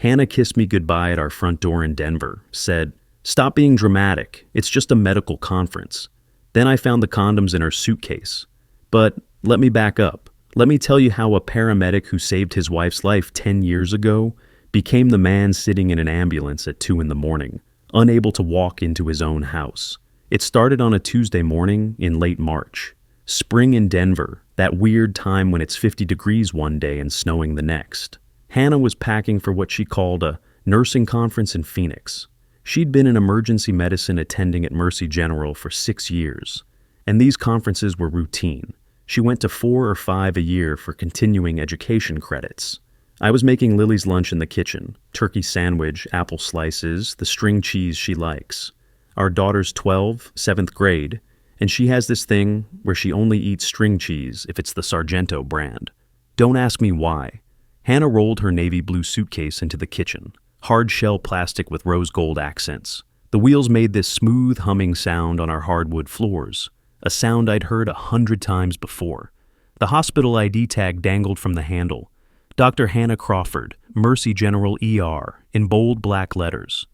Hannah kissed me goodbye at our front door in Denver, said, "Stop being dramatic, it's just a medical conference." Then I found the condoms in her suitcase. But let me back up. Let me tell you how a paramedic who saved his wife's life 10 years ago became the man sitting in an ambulance at 2 in the morning, unable to walk into his own house. It started on a Tuesday morning in late March. Spring in Denver, that weird time when it's 50 degrees one day and snowing the next. Hannah was packing for what she called a nursing conference in Phoenix. She'd been an emergency medicine attending at Mercy General for 6 years, and these conferences were routine. She went to 4 or 5 a year for continuing education credits. I was making Lily's lunch in the kitchen, turkey sandwich, apple slices, the string cheese she likes. Our daughter's 12, 7th grade, and she has this thing where she only eats string cheese if it's the Sargento brand. Don't ask me why. Hannah rolled her navy blue suitcase into the kitchen, hard shell plastic with rose gold accents. The wheels made this smooth humming sound on our hardwood floors, a sound I'd heard 100 times before. The hospital ID tag dangled from the handle. Dr. Hannah Crawford, Mercy General ER, in bold black letters.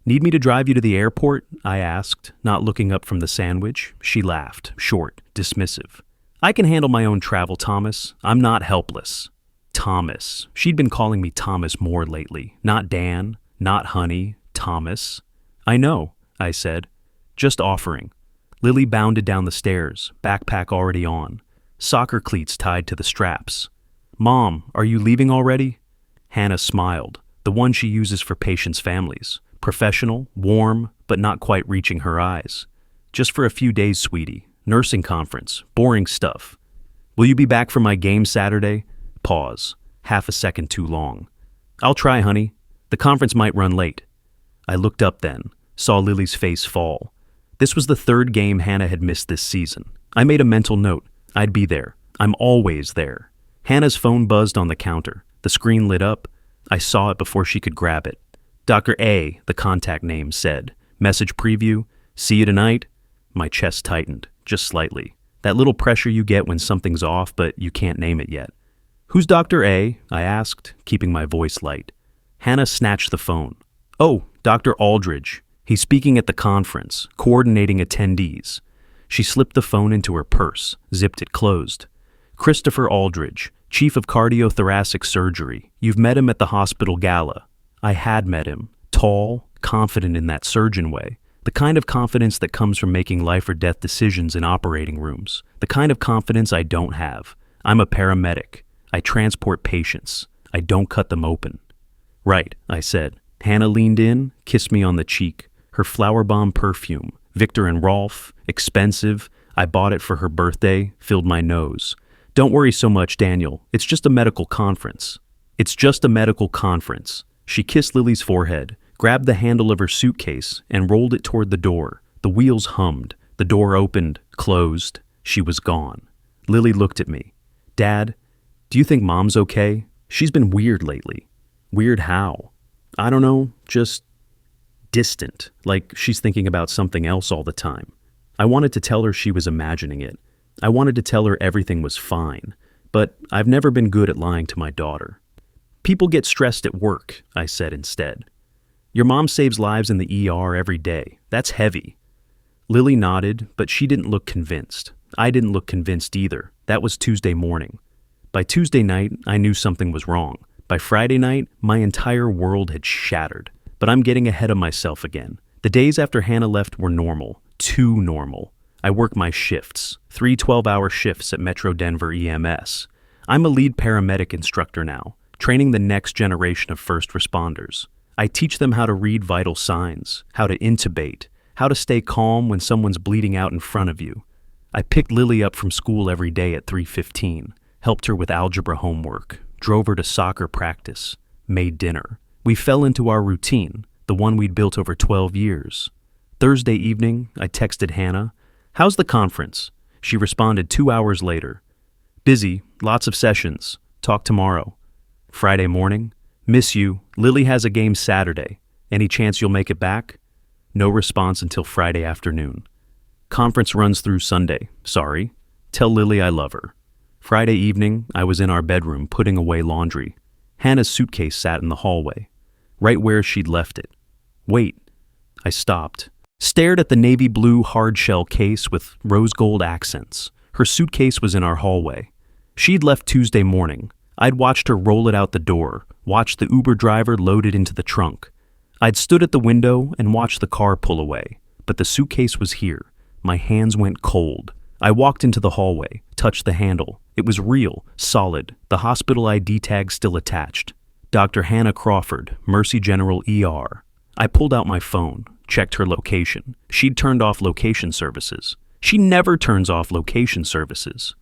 "Need me to drive you to the airport?" I asked, not looking up from the sandwich. She laughed, short, dismissive. "I can handle my own travel, Thomas. I'm not helpless." Thomas. She'd been calling me Thomas more lately. Not Dan, not Honey, Thomas. "I know," I said. "Just offering." Lily bounded down the stairs, backpack already on, soccer cleats tied to the straps. "Mom, are you leaving already?" Hannah smiled, the one she uses for patients' families. Professional, warm, but not quite reaching her eyes. "Just for a few days, sweetie. Nursing conference, boring stuff." "Will you be back for my game Saturday?" Pause, half a second too long. "I'll try, honey. The conference might run late." I looked up then, saw Lily's face fall. This was the 3rd game Hannah had missed this season. I made a mental note. I'd be there. I'm always there. Hannah's phone buzzed on the counter. The screen lit up. I saw it before she could grab it. "Dr. A," the contact name said. "Message preview. See you tonight." My chest tightened, just slightly. That little pressure you get when something's off, but you can't name it yet. "Who's Dr. A?" I asked, keeping my voice light. Hannah snatched the phone. "Oh, Dr. Aldridge. He's speaking at the conference, coordinating attendees." She slipped the phone into her purse, zipped it closed. "Christopher Aldridge, Chief of Cardiothoracic Surgery. You've met him at the hospital gala." I had met him, tall, confident in that surgeon way, the kind of confidence that comes from making life or death decisions in operating rooms, the kind of confidence I don't have. I'm a paramedic. I transport patients. I don't cut them open. "Right," I said. Hannah leaned in, kissed me on the cheek. Her flower bomb perfume, Victor and Rolf, expensive. I bought it for her birthday, filled my nose. "Don't worry so much, Daniel. It's just a medical conference." "It's just a medical conference." She kissed Lily's forehead, grabbed the handle of her suitcase, and rolled it toward the door. The wheels hummed. The door opened, closed. She was gone. Lily looked at me. "Dad, do you think Mom's okay? She's been weird lately." "Weird how?" "I don't know, just distant, like she's thinking about something else all the time." I wanted to tell her she was imagining it. I wanted to tell her everything was fine, but I've never been good at lying to my daughter. "People get stressed at work," I said instead. "Your mom saves lives in the ER every day. That's heavy." Lily nodded, but she didn't look convinced. I didn't look convinced either. That was Tuesday morning. By Tuesday night, I knew something was wrong. By Friday night, my entire world had shattered. But I'm getting ahead of myself again. The days after Hannah left were normal, too normal. I work my shifts, 3 12-hour shifts at Metro Denver EMS. I'm a lead paramedic instructor now, training the next generation of first responders. I teach them how to read vital signs, how to intubate, how to stay calm when someone's bleeding out in front of you. I picked Lily up from school every day at 3:15, helped her with algebra homework, drove her to soccer practice, made dinner. We fell into our routine, the one we'd built over 12 years. Thursday evening, I texted Hannah, "How's the conference?" She responded 2 hours later. "Busy, lots of sessions. Talk tomorrow." Friday morning, "Miss you. Lily has a game Saturday. Any chance you'll make it back?" No response until Friday afternoon. "Conference runs through Sunday. Sorry. Tell Lily I love her." Friday evening, I was in our bedroom putting away laundry. Hannah's suitcase sat in the hallway. right where she'd left it. Wait. I stopped. Stared at the navy blue hard-shell case with rose gold accents. Her suitcase was in our hallway. She'd left Tuesday morning. I'd watched her roll it out the door, watched the Uber driver load it into the trunk. I'd stood at the window and watched the car pull away, but the suitcase was here. My hands went cold. I walked into the hallway, touched the handle. It was real, solid, the hospital ID tag still attached. Dr. Hannah Crawford, Mercy General ER. I pulled out my phone, checked her location. She'd turned off location services. She never turns off location services.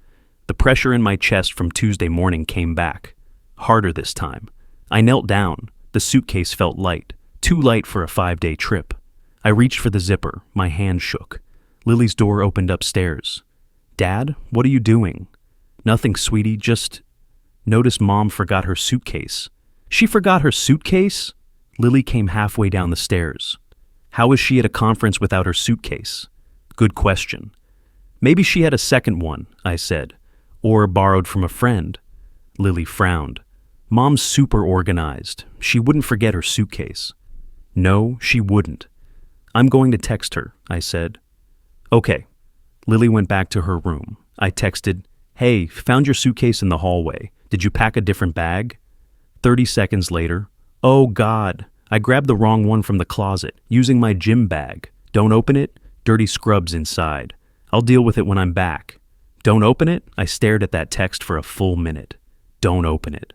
The pressure in my chest from Tuesday morning came back. Harder this time. I knelt down. The suitcase felt light. Too light for a 5-day trip. I reached for the zipper. My hand shook. Lily's door opened upstairs. Dad, what are you doing? Nothing, sweetie, just... Notice Mom forgot her suitcase. She forgot her suitcase? Lily came halfway down the stairs. How is she at a conference without her suitcase? Good question. Maybe she had a second one, I said, or borrowed from a friend. Lily frowned. Mom's super organized. She wouldn't forget her suitcase. No, she wouldn't. I'm going to text her, I said. Okay. Lily went back to her room. I texted, Hey, found your suitcase in the hallway. Did you pack a different bag? 30 seconds later, oh God, I grabbed the wrong one from the closet, using my gym bag. Don't open it, dirty scrubs inside. I'll deal with it when I'm back. Don't open it? I stared at that text for a full minute. Don't open it.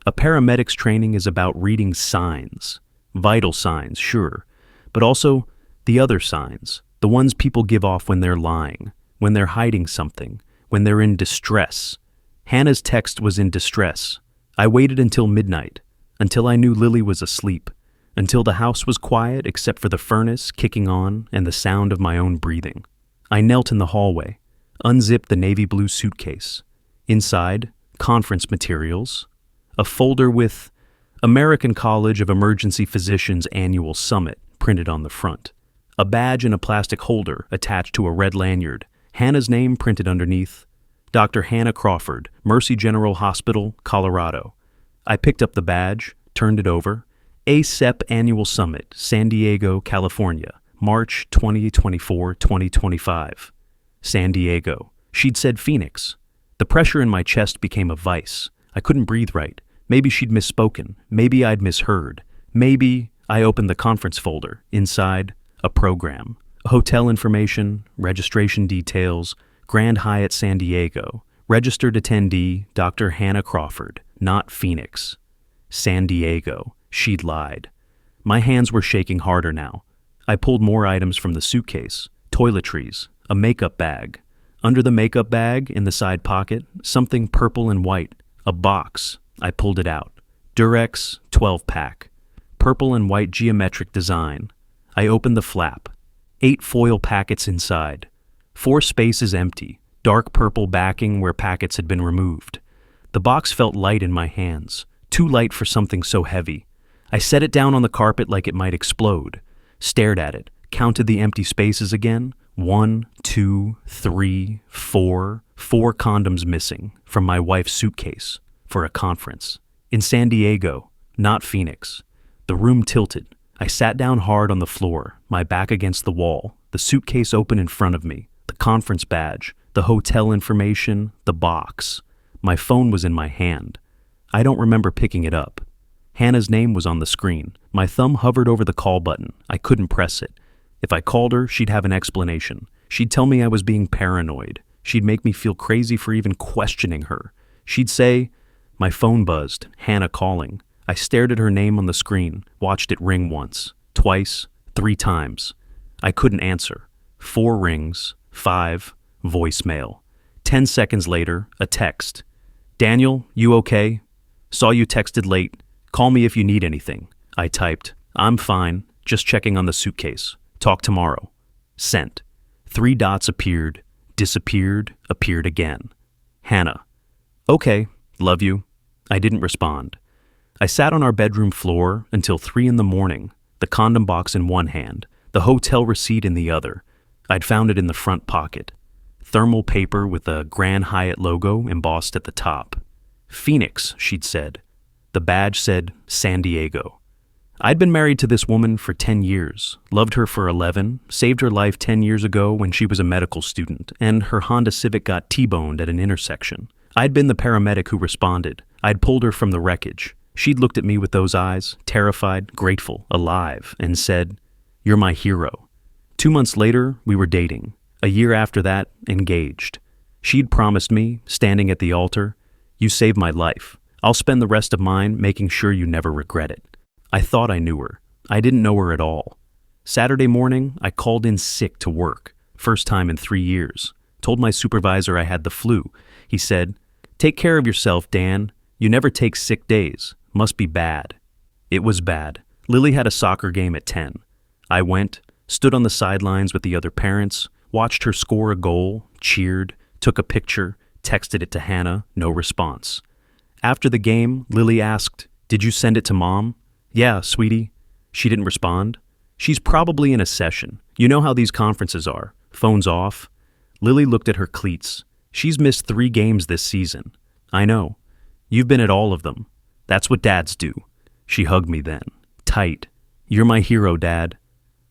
A paramedic's training is about reading signs. Vital signs, sure, but also the other signs, the ones people give off when they're lying, when they're hiding something, when they're in distress. Hannah's text was in distress. I waited until midnight, until I knew Lily was asleep, until the house was quiet except for the furnace kicking on and the sound of my own breathing. I knelt in the hallway, unzipped the navy blue suitcase. Inside, conference materials, a folder with American College of Emergency Physicians Annual Summit printed on the front, a badge in a plastic holder attached to a red lanyard, Hannah's name printed underneath, Dr. Hannah Crawford, Mercy General Hospital, Colorado. I picked up the badge, turned it over. ACEP Annual Summit, San Diego, California, March 2024-2025. San Diego. She'd said Phoenix. The pressure in my chest became a vice. I couldn't breathe right. Maybe she'd misspoken. Maybe I'd misheard. Maybe I opened the conference folder. Inside, a program. Hotel information, registration details, Grand Hyatt San Diego. Registered attendee, Dr. Hannah Crawford, not Phoenix. San Diego. She'd lied. My hands were shaking harder now. I pulled more items from the suitcase. Toiletries, a makeup bag. Under the makeup bag, in the side pocket, something purple and white. A box. I pulled it out. Durex 12-pack. Purple and white geometric design. I opened the flap. 8 foil packets inside. 4 spaces empty. Dark purple backing where packets had been removed. The box felt light in my hands. Too light for something so heavy. I set it down on the carpet like it might explode. Stared at it. Counted the empty spaces again. 1, 2, 3, 4. 4 condoms missing from my wife's suitcase for a conference. In San Diego, not Phoenix. The room tilted. I sat down hard on the floor, my back against the wall, the suitcase open in front of me, the conference badge, the hotel information, the box. My phone was in my hand. I don't remember picking it up. Hannah's name was on the screen. My thumb hovered over the call button. I couldn't press it. If I called her, she'd have an explanation. She'd tell me I was being paranoid. She'd make me feel crazy for even questioning her. She'd say, my phone buzzed, Hannah calling. I stared at her name on the screen, watched it ring once, twice, 3 times. I couldn't answer. 4 rings, 5, voicemail. 10 seconds later, a text. Daniel, you okay? Saw you texted late. Call me if you need anything. I typed, I'm fine, just checking on the suitcase. Talk tomorrow. Sent. 3 dots appeared, disappeared, appeared again. Hannah. Okay, love you. I didn't respond. I sat on our bedroom floor until 3 in the morning, the condom box in one hand, the hotel receipt in the other. I'd found it in the front pocket. Thermal paper with a Grand Hyatt logo embossed at the top. Phoenix, she'd said. The badge said San Diego. I'd been married to this woman for 10 years, loved her for 11, saved her life 10 years ago when she was a medical student, and her Honda Civic got T-boned at an intersection. I'd been the paramedic who responded. I'd pulled her from the wreckage. She'd looked at me with those eyes, terrified, grateful, alive, and said, "You're my hero." 2 months later, we were dating. A year after that, engaged. She'd promised me, standing at the altar, "You saved my life. I'll spend the rest of mine making sure you never regret it." I thought I knew her. I didn't know her at all. Saturday morning, I called in sick to work. First time in 3 years. Told my supervisor I had the flu. He said, "Take care of yourself, Dan. You never take sick days. Must be bad." It was bad. Lily had a soccer game at 10. I went, stood on the sidelines with the other parents, watched her score a goal, cheered, took a picture, texted it to Hannah, no response. After the game, Lily asked, "Did you send it to Mom?" "Yeah, sweetie." She didn't respond. She's probably in a session. You know how these conferences are. Phone's off. Lily looked at her cleats. She's missed 3 games this season. I know. You've been at all of them. That's what dads do. She hugged me then. Tight. "You're my hero, Dad."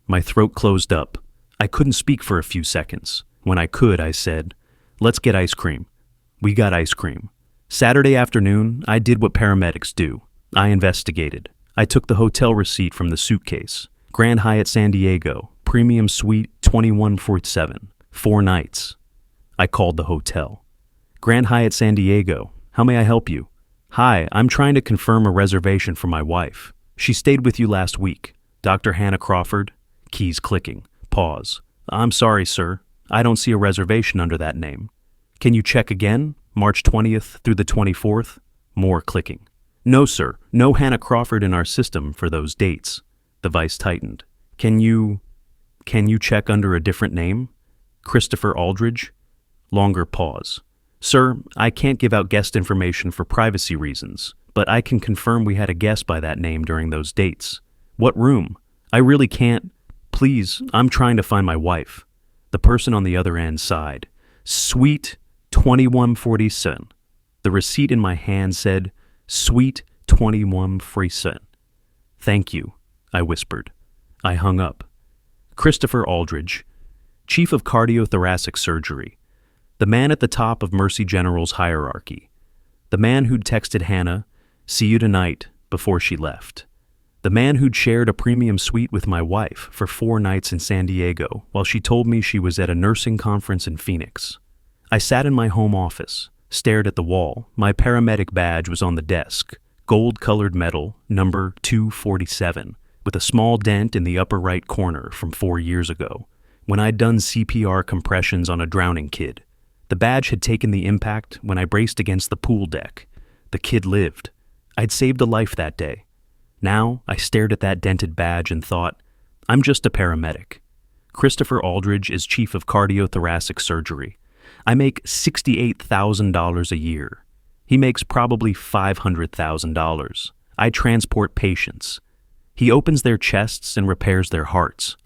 My throat closed up. I couldn't speak for a few seconds. When I could, I said, "Let's get ice cream." We got ice cream. Saturday afternoon, I did what paramedics do. I investigated. I took the hotel receipt from the Suitcase. Grand Hyatt San Diego, premium suite 2147, 4 nights. I called the hotel. "Grand Hyatt San Diego, how may I help you?" "Hi, I'm trying to confirm a reservation for my wife. She stayed with you last week. Dr. Hannah Crawford." Keys clicking. Pause. "I'm sorry, sir. I don't see a reservation under that name." "Can you check again? March 20th through the 24th? More clicking. "No, sir. No Hannah Crawford in our system for those dates." The vice tightened. Can you check under a different name? "Christopher Aldridge?" Longer pause. "Sir, I can't give out guest information for privacy reasons, but I can confirm we had a guest by that name during those dates." "What room?" "I really can't. Please, I'm trying to find my wife." The person on the other end sighed. "Suite 2147. The receipt in my hand said, "Suite 2147. "Thank you," I whispered. I hung up. Christopher Aldridge, Chief of Cardiothoracic Surgery. The man at the top of Mercy General's hierarchy. The man who'd texted Hannah, "See you tonight," before she left. The man who'd shared a premium suite with my wife for 4 nights in San Diego while she told me she was at a nursing conference in Phoenix. I sat in my home office, stared at the wall. My paramedic badge was on the desk, gold-colored metal, number 247, with a small dent in the upper right corner from 4 years ago, when I'd done CPR compressions on a drowning kid. The badge had taken the impact when I braced against the pool deck. The kid lived. I'd saved a life that day. Now, I stared at that dented badge and thought, I'm just a paramedic. Christopher Aldridge is Chief of Cardiothoracic Surgery. I make $68,000 a year. He makes probably $500,000. I transport patients. He opens their chests and repairs their hearts.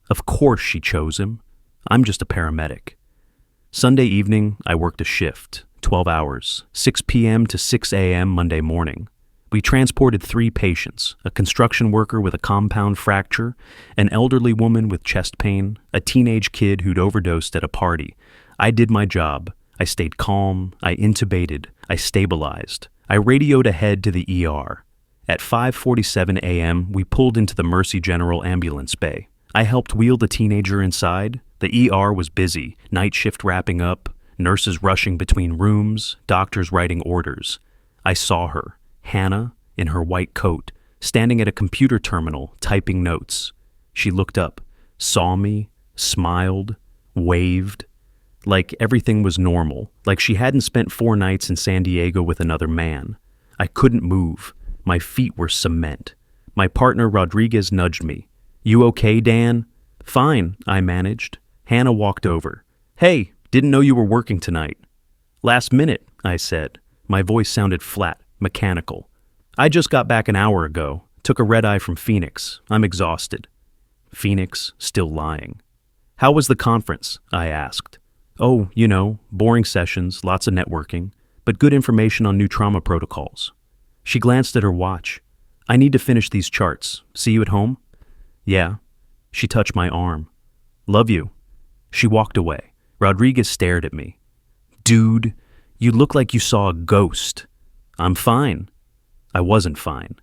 Of course she chose him. I'm just a paramedic. Sunday evening, I worked a shift, 12 hours, 6 p.m. to 6 a.m. Monday morning. We transported 3 patients, a construction worker with a compound fracture, an elderly woman with chest pain, a teenage kid who'd overdosed at a party. I did my job. I stayed calm. I intubated. I stabilized. I radioed ahead to the ER. At 5:47 a.m., we pulled into the Mercy General ambulance bay. I helped wheel the teenager inside. The ER was busy, night shift wrapping up, nurses rushing between rooms, doctors writing orders. I saw her. Hannah, in her white coat, standing at a computer terminal, typing notes. She looked up, saw me, smiled, waved, like everything was normal, like she hadn't spent 4 nights in San Diego with another man. I couldn't move. My feet were cement. My partner Rodriguez nudged me. "You okay, Dan?" "Fine," I managed. Hannah walked over. "Hey, didn't know you were working tonight." "Last minute," I said. My voice sounded flat. Mechanical. "I just got back an hour ago. Took a red-eye from Phoenix. I'm exhausted." Phoenix, still lying. "How was the conference?" I asked. "Oh, you know, boring sessions, lots of networking, but good information on new trauma protocols." She glanced at her watch. I need to finish these charts. See you at home? Yeah. She touched my arm. Love you. She walked away. Rodriguez stared at me. Dude, you look like you saw a ghost. I'm fine. I wasn't fine.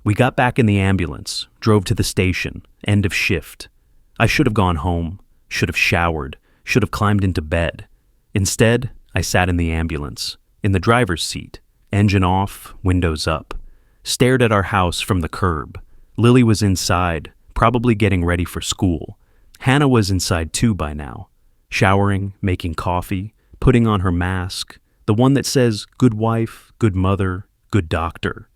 We got back in the ambulance, drove to the station, end of shift. I should have gone home, should have showered, should have climbed into bed. Instead, I sat in the ambulance, in the driver's seat, engine off, windows up, stared at our house from the curb. Lily was inside, probably getting ready for school. Hannah was inside too by now, showering, making coffee, putting on her mask, the one that says good wife, good mother, good doctor.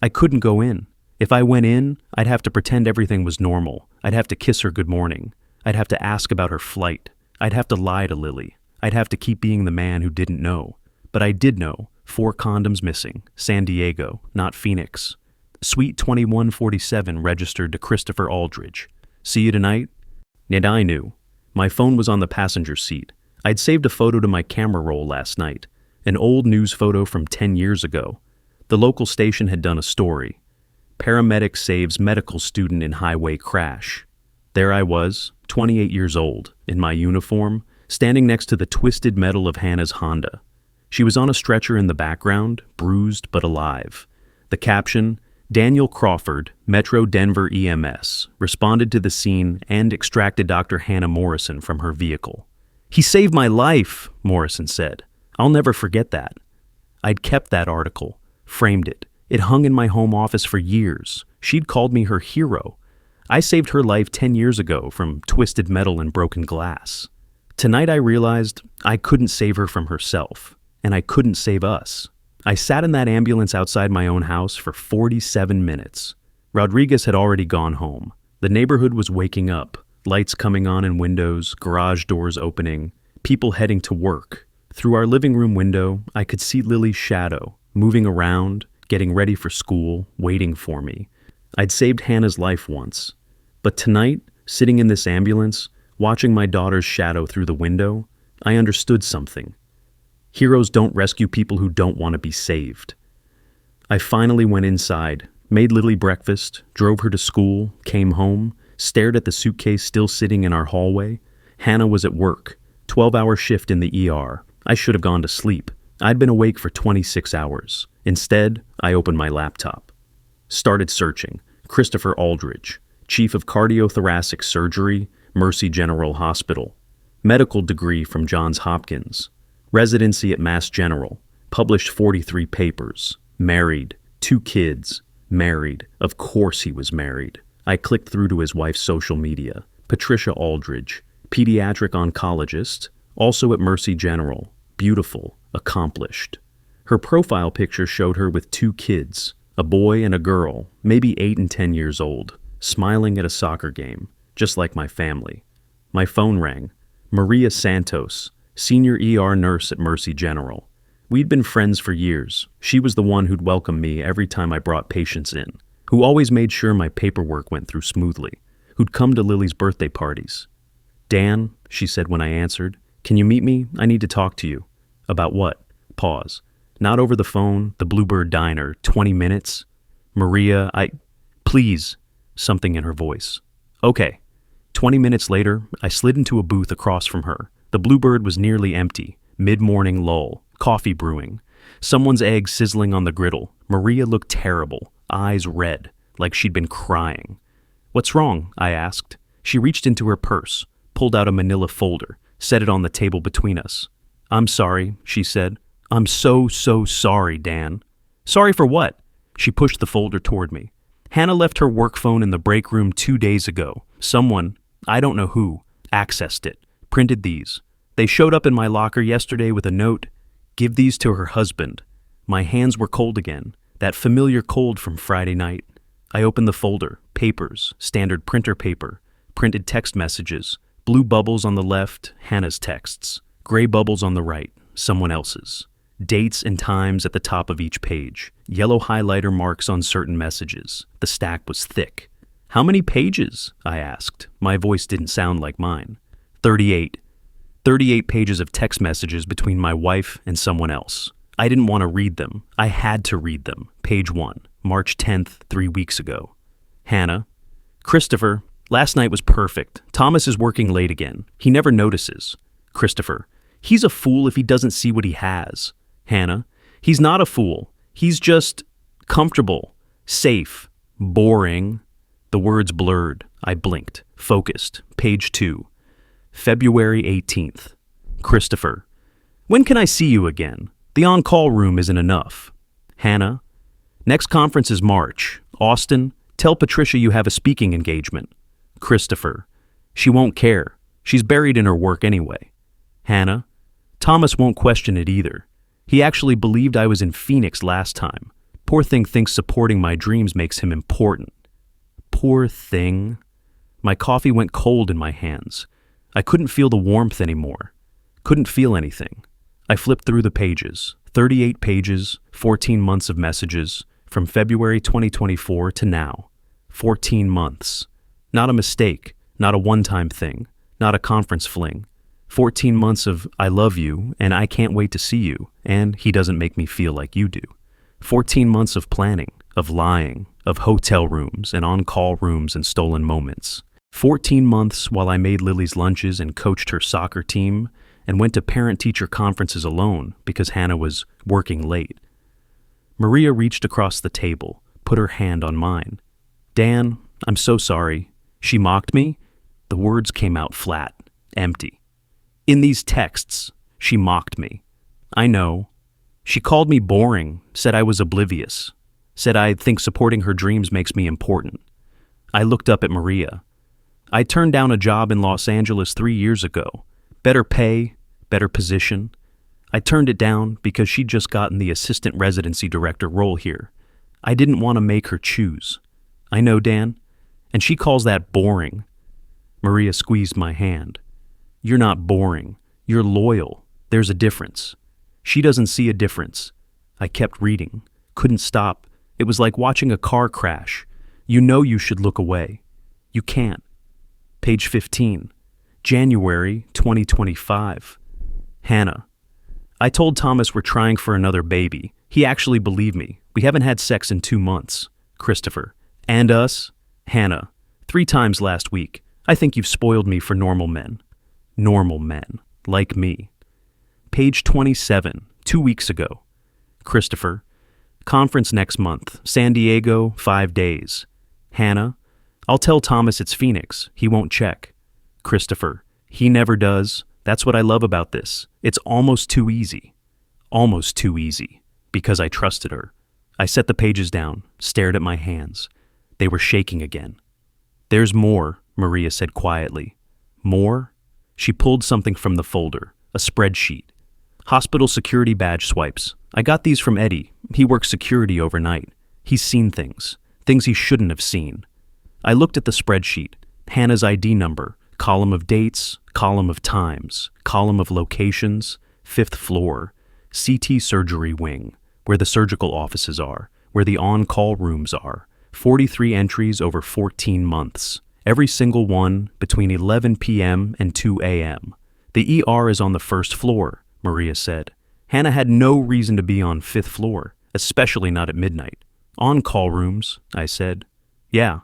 I couldn't go in. If I went in, I'd have to pretend everything was normal. I'd have to kiss her good morning. I'd have to ask about her flight. I'd have to lie to Lily. I'd have to keep being the man who didn't know. But I did know. 4 condoms missing. San Diego, not Phoenix. Suite 2147 registered to Christopher Aldridge. See you tonight? And I knew. My phone was on the passenger seat. I'd saved a photo to my camera roll last night. An old news photo from 10 years ago. The local station had done a story. Paramedic saves medical student in highway crash. There I was, 28 years old, in my uniform, standing next to the twisted metal of Hannah's Honda. She was on a stretcher in the background, bruised but alive. The caption, Daniel Crawford, Metro Denver EMS, responded to the scene and extracted Dr. Hannah Morrison from her vehicle. He saved my life, Morrison said. I'll never forget that. I'd kept that article, framed it. It hung in my home office for years. She'd called me her hero. I saved her life 10 years ago from twisted metal and broken glass. Tonight I realized I couldn't save her from herself, and I couldn't save us. I sat in that ambulance outside my own house for 47 minutes. Rodriguez had already gone home. The neighborhood was waking up, lights coming on in windows, garage doors opening, people heading to work. Through our living room window, I could see Lily's shadow, moving around, getting ready for school, waiting for me. I'd saved Hannah's life once. But tonight, sitting in this ambulance, watching my daughter's shadow through the window, I understood something. Heroes don't rescue people who don't want to be saved. I finally went inside, made Lily breakfast, drove her to school, came home, stared at the suitcase still sitting in our hallway. Hannah was at work, 12-hour shift in the ER. I should have gone to sleep. I'd been awake for 26 hours. Instead, I opened my laptop. Started searching. Christopher Aldridge, Chief of Cardiothoracic Surgery, Mercy General Hospital. Medical degree from Johns Hopkins. Residency at Mass General. Published 43 papers. Married. 2 kids. Married. Of course he was married. I clicked through to his wife's social media. Patricia Aldridge. Pediatric oncologist. Also at Mercy General. Beautiful. Accomplished. Her profile picture showed her with 2 kids, a boy and a girl, maybe 8 and 10 years old, smiling at a soccer game, just like my family. My phone rang. Maria Santos, senior ER nurse at Mercy General. We'd been friends for years. She was the one who'd welcome me every time I brought patients in, who always made sure my paperwork went through smoothly, who'd come to Lily's birthday parties. Dan, she said when I answered, can you meet me? I need to talk to you. About what? Pause. Not over the phone, the Bluebird Diner, 20 minutes. Maria, please, something in her voice. Okay. 20 minutes later, I slid into a booth across from her. The Bluebird was nearly empty. Mid-morning lull. Coffee brewing. Someone's egg sizzling on the griddle. Maria looked terrible. Eyes red, like she'd been crying. What's wrong? I asked. She reached into her purse, pulled out a manila folder, set it on the table between us. I'm sorry, she said. I'm so sorry, Dan. Sorry for what? She pushed the folder toward me. Hannah left her work phone in the break room 2 days ago. Someone, I don't know who, accessed it, printed these. They showed up in my locker yesterday with a note. Give these to her husband. My hands were cold again, that familiar cold from Friday night. I opened the folder, papers, standard printer paper, printed text messages, blue bubbles on the left, Hannah's texts, gray bubbles on the right, someone else's. Dates and times at the top of each page, yellow highlighter marks on certain messages. The stack was thick. How many pages? I asked. My voice didn't sound like mine. 38. 38 pages of text messages between my wife and someone else. I didn't want to read them. I had to read them. Page 1. March 10th, 3 weeks ago. Hannah, Christopher, last night was perfect. Thomas is working late again. He never notices. Christopher, he's a fool if he doesn't see what he has. Hannah, he's not a fool. He's just comfortable, safe, boring. The words blurred. I blinked, focused. Page 2. February 18th. Christopher, when can I see you again? The on-call room isn't enough. Hannah, next conference is March. Austin, tell Patricia you have a speaking engagement. Christopher, she won't care. She's buried in her work anyway. Hannah, Thomas won't question it either. He actually believed I was in Phoenix last time. Poor thing thinks supporting my dreams makes him important. Poor thing. My coffee went cold in my hands. I couldn't feel the warmth anymore. Couldn't feel anything. I flipped through the pages. 38 pages, 14 months of messages, from February 2024 to now. 14 months. Not a mistake, not a one-time thing, not a conference fling. 14 months of I love you and I can't wait to see you and he doesn't make me feel like you do. 14 months of planning, of lying, of hotel rooms and on-call rooms and stolen moments. 14 months while I made Lily's lunches and coached her soccer team and went to parent-teacher conferences alone because Hannah was working late. Maria reached across the table, put her hand on mine. Dan, I'm so sorry. She mocked me. The words came out flat, empty. In these texts, she mocked me. I know. She called me boring, said I was oblivious, said I think supporting her dreams makes me important. I looked up at Maria. I turned down a job in Los Angeles 3 years ago. Better pay, better position. I turned it down because she'd just gotten the assistant residency director role here. I didn't want to make her choose. I know, Dan, and she calls that boring. Maria squeezed my hand. You're not boring. You're loyal. There's a difference. She doesn't see a difference. I kept reading. Couldn't stop. It was like watching a car crash. You know you should look away. You can't. Page 15. January 2025. Hannah. I told Thomas we're trying for another baby. He actually believed me. We haven't had sex in 2 months. Christopher. And us? Hannah. 3 times last week. I think you've spoiled me for normal men. Normal men. Like me. Page 27. 2 weeks ago. Christopher. Conference next month. San Diego, 5 days. Hannah. I'll tell Thomas it's Phoenix. He won't check. Christopher. He never does. That's what I love about this. It's almost too easy. Almost too easy. Because I trusted her. I set the pages down, stared at my hands. They were shaking again. There's more, Maria said quietly. More? She pulled something from the folder, a spreadsheet. Hospital security badge swipes. I got these from Eddie. He works security overnight. He's seen things he shouldn't have seen. I looked at the spreadsheet, Hannah's ID number, column of dates, column of times, column of locations, 5th floor, CT surgery wing, where the surgical offices are, where the on-call rooms are, 43 entries over 14 months, every single one between 11 p.m. and 2 a.m. The ER is on the 1st floor, Maria said. Hannah had no reason to be on 5th floor, especially not at midnight. On-call rooms, I said. Yeah.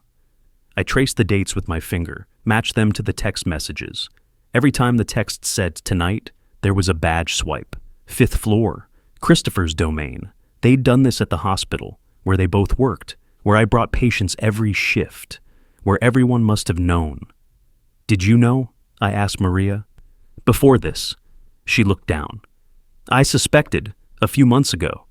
I traced the dates with my finger, matched them to the text messages. Every time the text said tonight, there was a badge swipe. 5th floor, Christopher's domain. They'd done this at the hospital, where they both worked, where I brought patients every shift, where everyone must have known. Did you know? I asked Maria. Before this. She looked down. I suspected, a few months ago.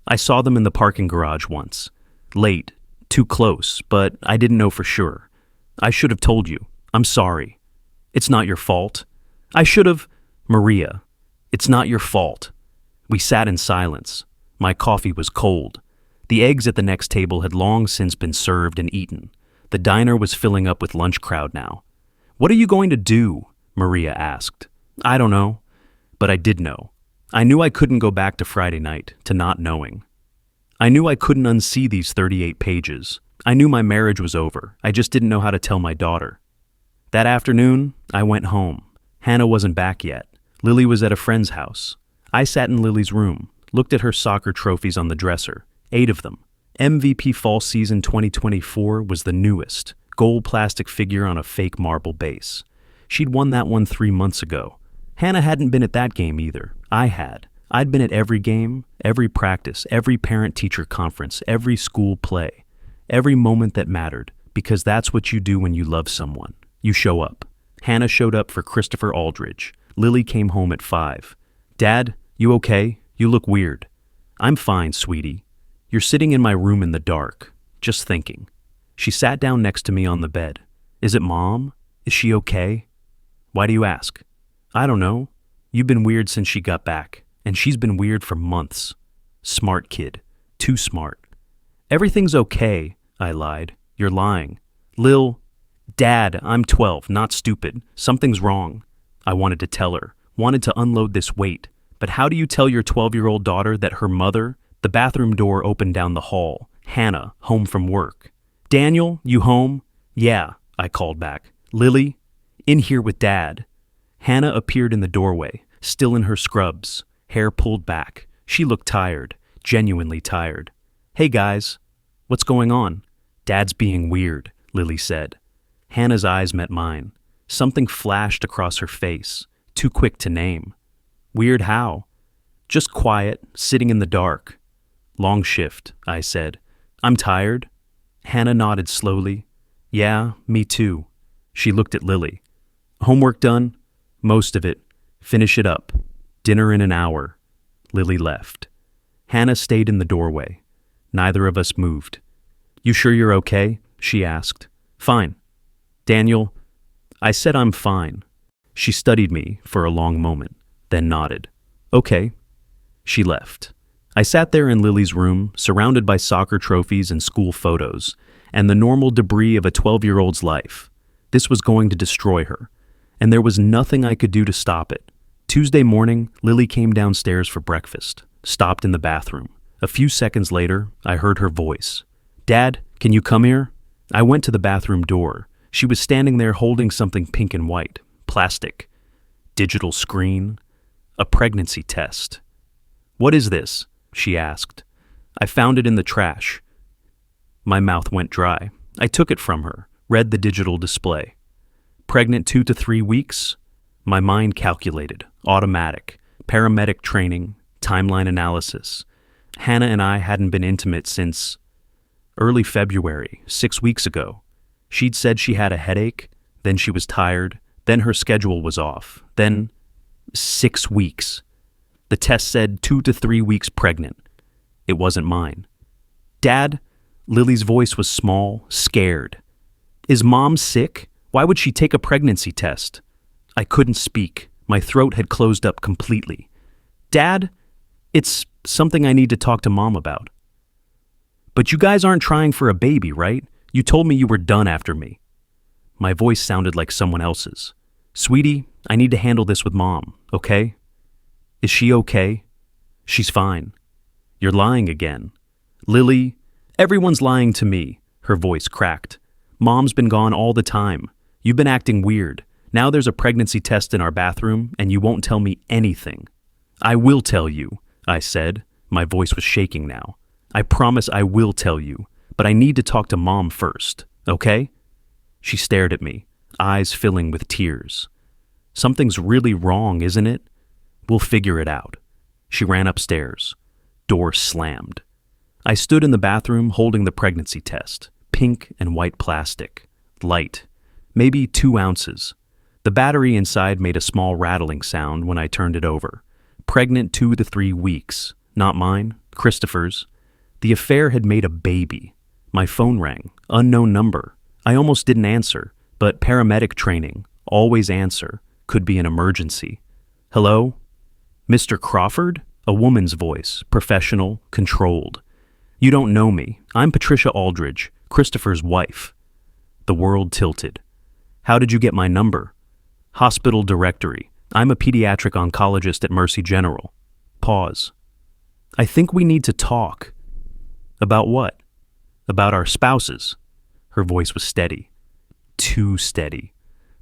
I saw them in the parking garage once. Late, too close, but I didn't know for sure. I should have told you. I'm sorry. It's not your fault. I should have... Maria, it's not your fault. We sat in silence. My coffee was cold. The eggs at the next table had long since been served and eaten. The diner was filling up with lunch crowd now. What are you going to do? Maria asked. I don't know. But I did know. I knew I couldn't go back to Friday night, to not knowing. I knew I couldn't unsee these 38 pages. I knew my marriage was over. I just didn't know how to tell my daughter. That afternoon, I went home. Hannah wasn't back yet. Lily was at a friend's house. I sat in Lily's room, looked at her soccer trophies on the dresser, 8 of them. MVP Fall Season 2024 was the newest, gold plastic figure on a fake marble base. She'd won that one 3 months ago. Hannah hadn't been at that game either. I had. I'd been at every game, every practice, every parent-teacher conference, every school play, every moment that mattered, because that's what you do when you love someone. You show up. Hannah showed up for Christopher Aldridge. Lily came home at 5. Dad, you okay? You look weird. I'm fine, sweetie. You're sitting in my room in the dark, just thinking. She sat down next to me on the bed. Is it Mom? Is she okay? Why do you ask? I don't know. You've been weird since she got back, and she's been weird for months. Smart kid. Too smart. Everything's okay, I lied. You're lying. Lil, Dad, I'm 12, not stupid. Something's wrong. I wanted to tell her, wanted to unload this weight. But how do you tell your 12-year-old daughter that her mother? The bathroom door opened down the hall. Hannah, home from work. Daniel, you home? Yeah, I called back. Lily? In here with Dad. Hannah appeared in the doorway, still in her scrubs, hair pulled back. She looked tired, genuinely tired. Hey guys, what's going on? Dad's being weird, Lily said. Hannah's eyes met mine. Something flashed across her face, too quick to name. Weird how? Just quiet, sitting in the dark. Long shift, I said. I'm tired. Hannah nodded slowly. Yeah, me too. She looked at Lily. Homework done? Most of it. Finish it up. Dinner in an hour. Lily left. Hannah stayed in the doorway. Neither of us moved. You sure you're okay? She asked. Fine. Daniel, I said I'm fine. She studied me for a long moment, then nodded. Okay. She left. I sat there in Lily's room, surrounded by soccer trophies and school photos, and the normal debris of a 12-year-old's life. This was going to destroy her, and there was nothing I could do to stop it. Tuesday morning, Lily came downstairs for breakfast, stopped in the bathroom. A few seconds later, I heard her voice. Dad, can you come here? I went to the bathroom door. She was standing there holding something pink and white, plastic, digital screen, a pregnancy test. What is this? She asked. I found it in the trash. My mouth went dry. I took it from her, read the digital display. Pregnant 2 to 3 weeks? My mind calculated, automatic, paramedic training, timeline analysis. Hannah and I hadn't been intimate since early February, 6 weeks ago. She'd said she had a headache, then she was tired, then her schedule was off, then 6 weeks. The test said 2 to 3 weeks pregnant. It wasn't mine. Dad? Lily's voice was small, scared. Is Mom sick? Why would she take a pregnancy test? I couldn't speak. My throat had closed up completely. Dad? It's something I need to talk to Mom about. But you guys aren't trying for a baby, right? You told me you were done after me. My voice sounded like someone else's. Sweetie, I need to handle this with Mom, okay? Is she okay? She's fine. You're lying again. Lily, everyone's lying to me. Her voice cracked. Mom's been gone all the time. You've been acting weird. Now there's a pregnancy test in our bathroom, and you won't tell me anything. I will tell you, I said. My voice was shaking now. I promise I will tell you, but I need to talk to Mom first, okay? She stared at me, eyes filling with tears. Something's really wrong, isn't it? We'll figure it out. She ran upstairs. Door slammed. I stood in the bathroom holding the pregnancy test, pink and white plastic, light, maybe 2 ounces. The battery inside made a small rattling sound when I turned it over. Pregnant 2 to 3 weeks. Not mine, Christopher's. The affair had made a baby. My phone rang. Unknown number. I almost didn't answer, but paramedic training, always answer, could be an emergency. Hello? Mr. Crawford? A woman's voice, professional, controlled. You don't know me. I'm Patricia Aldridge, Christopher's wife. The world tilted. How did you get my number? Hospital directory. I'm a pediatric oncologist at Mercy General. Pause. I think we need to talk. About what? About our spouses. Her voice was steady. Too steady.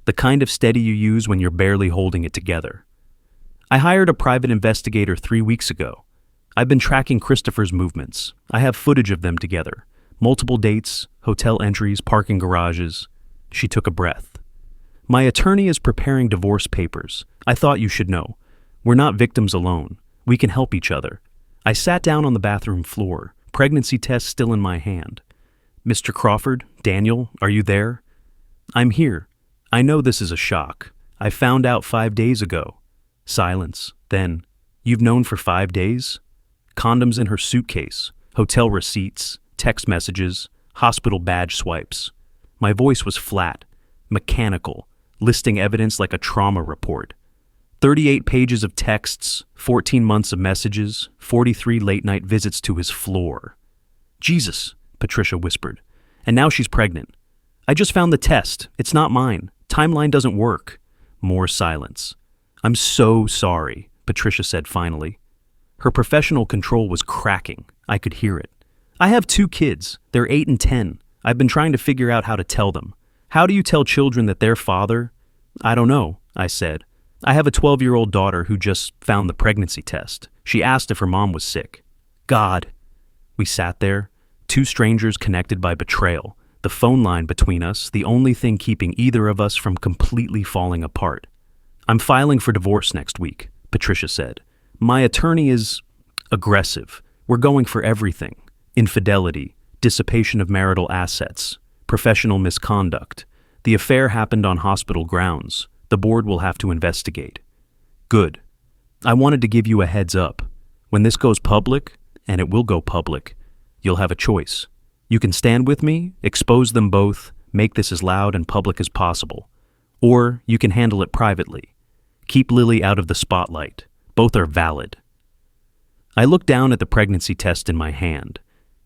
The kind of steady you use when you're barely holding it together. I hired a private investigator 3 weeks ago. I've been tracking Christopher's movements. I have footage of them together. Multiple dates, hotel entries, parking garages. She took a breath. My attorney is preparing divorce papers. I thought you should know. We're not victims alone. We can help each other. I sat down on the bathroom floor, pregnancy test still in my hand. Mr. Crawford, Daniel, are you there? I'm here. I know this is a shock. I found out 5 days ago. Silence. Then, you've known for 5 days? Condoms in her suitcase, hotel receipts, text messages, hospital badge swipes. My voice was flat, mechanical, listing evidence like a trauma report. 38 pages of texts, 14 months of messages, 43 late-night visits to his floor. Jesus, Patricia whispered. And now she's pregnant. I just found the test. It's not mine. Timeline doesn't work. More silence. I'm so sorry, Patricia said finally. Her professional control was cracking. I could hear it. I have 2 kids. They're 8 and 10. I've been trying to figure out how to tell them. How do you tell children that their father? I don't know, I said. I have a 12-year-old daughter who just found the pregnancy test. She asked if her mom was sick. God. We sat there, 2 strangers connected by betrayal, the phone line between us, the only thing keeping either of us from completely falling apart. I'm filing for divorce next week, Patricia said. My attorney is aggressive. We're going for everything. Infidelity, dissipation of marital assets, professional misconduct. The affair happened on hospital grounds. The board will have to investigate. Good. I wanted to give you a heads up. When this goes public, and it will go public, you'll have a choice. You can stand with me, expose them both, make this as loud and public as possible. Or you can handle it privately. Keep Lily out of the spotlight. Both are valid. I looked down at the pregnancy test in my hand.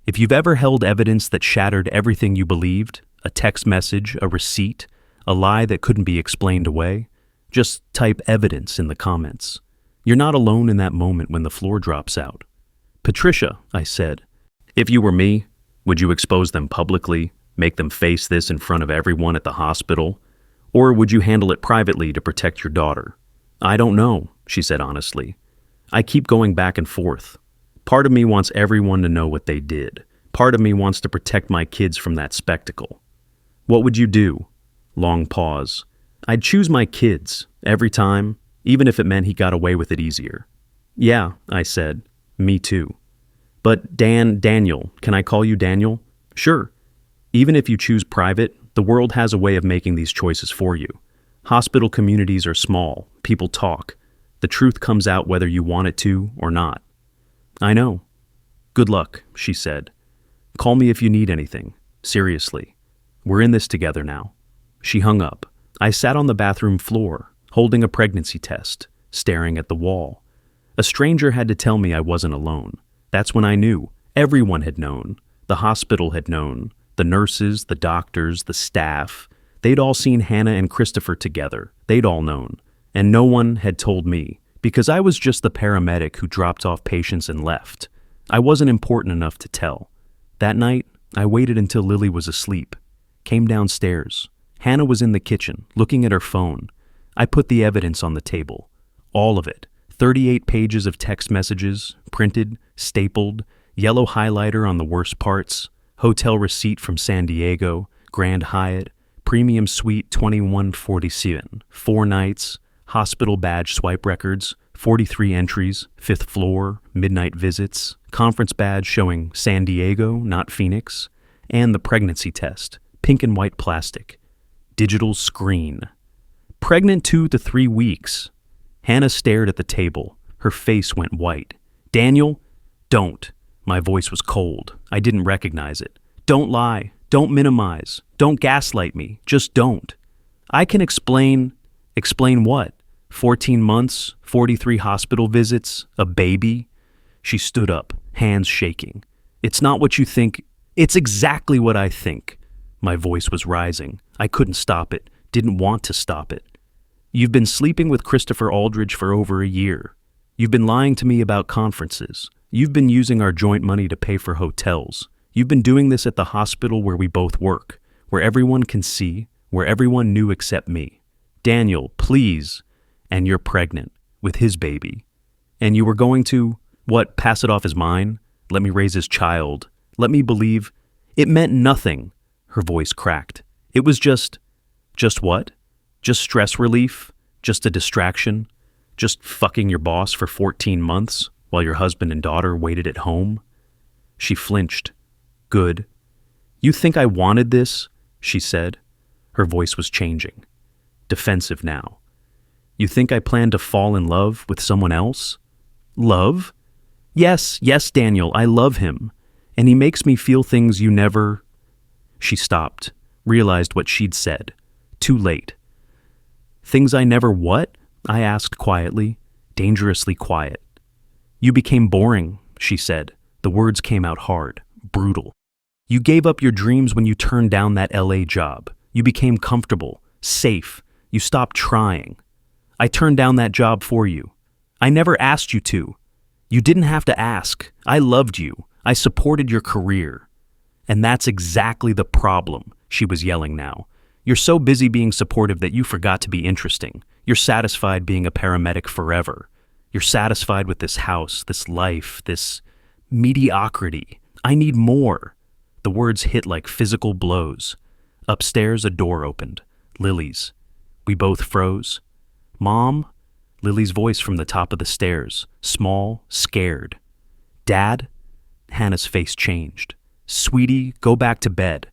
If you've ever held evidence that shattered everything you believed, a text message, a receipt, a lie that couldn't be explained away, just type evidence in the comments. You're not alone in that moment when the floor drops out. Patricia, I said, if you were me, would you expose them publicly, make them face this in front of everyone at the hospital? Or would you handle it privately to protect your daughter? I don't know, she said honestly. I keep going back and forth. Part of me wants everyone to know what they did. Part of me wants to protect my kids from that spectacle. What would you do? Long pause. I'd choose my kids, every time, even if it meant he got away with it easier. Yeah, I said. Me too. But Daniel, can I call you Daniel? Sure. Even if you choose private, the world has a way of making these choices for you. Hospital communities are small. People talk. The truth comes out whether you want it to or not. I know. Good luck, she said. Call me if you need anything. Seriously. We're in this together now. She hung up. I sat on the bathroom floor, holding a pregnancy test, staring at the wall. A stranger had to tell me I wasn't alone. That's when I knew. Everyone had known. The hospital had known. The nurses, the doctors, the staff. They'd all seen Hannah and Christopher together. They'd all known. And no one had told me, because I was just the paramedic who dropped off patients and left. I wasn't important enough to tell. That night, I waited until Lily was asleep. Came downstairs. Hannah was in the kitchen, looking at her phone. I put the evidence on the table. All of it. 38 pages of text messages, printed, stapled, yellow highlighter on the worst parts, hotel receipt from San Diego, Grand Hyatt, premium suite 2147, 4 nights, hospital badge swipe records, 43 entries, 5th floor, midnight visits, conference badge showing San Diego, not Phoenix, and the pregnancy test, pink and white plastic. Digital screen. Pregnant 2 to 3 weeks. Hannah stared at the table. Her face went white. Daniel, don't. My voice was cold. I didn't recognize it. Don't lie. Don't minimize. Don't gaslight me. Just don't. I can explain. Explain what? 14 months, 43 hospital visits, a baby? She stood up, hands shaking. It's not what you think. It's exactly what I think. My voice was rising. I couldn't stop it. Didn't want to stop it. You've been sleeping with Christopher Aldridge for over a year. You've been lying to me about conferences. You've been using our joint money to pay for hotels. You've been doing this at the hospital where we both work, where everyone can see, where everyone knew except me. Daniel, please. And you're pregnant with his baby. And you were going to, What, pass it off as mine? Let me raise his child. Let me believe. It meant nothing. Her voice cracked. It was just what? Just stress relief? Just a distraction? Just fucking your boss for 14 months while your husband and daughter waited at home? She flinched. Good. You think I wanted this? She said. Her voice was changing. Defensive now. You think I planned to fall in love with someone else? Love? Yes, Daniel, I love him. And he makes me feel things you never... She stopped, realized what she'd said. Too late. Things I never what? I asked quietly, dangerously quiet. You became boring, she said. The words came out hard, brutal. You gave up your dreams when you turned down that LA job. You became comfortable, safe. You stopped trying. I turned down that job for you. I never asked you to. You didn't have to ask. I loved you. I supported your career. And that's exactly the problem, she was yelling now. You're so busy being supportive that you forgot to be interesting. You're satisfied being a paramedic forever. You're satisfied with this house, this life, this mediocrity. I need more. The words hit like physical blows. Upstairs, a door opened. Lily's. We both froze. Mom? Lily's voice from the top of the stairs. Small, scared. Dad? Hannah's face changed. Sweetie, go back to bed.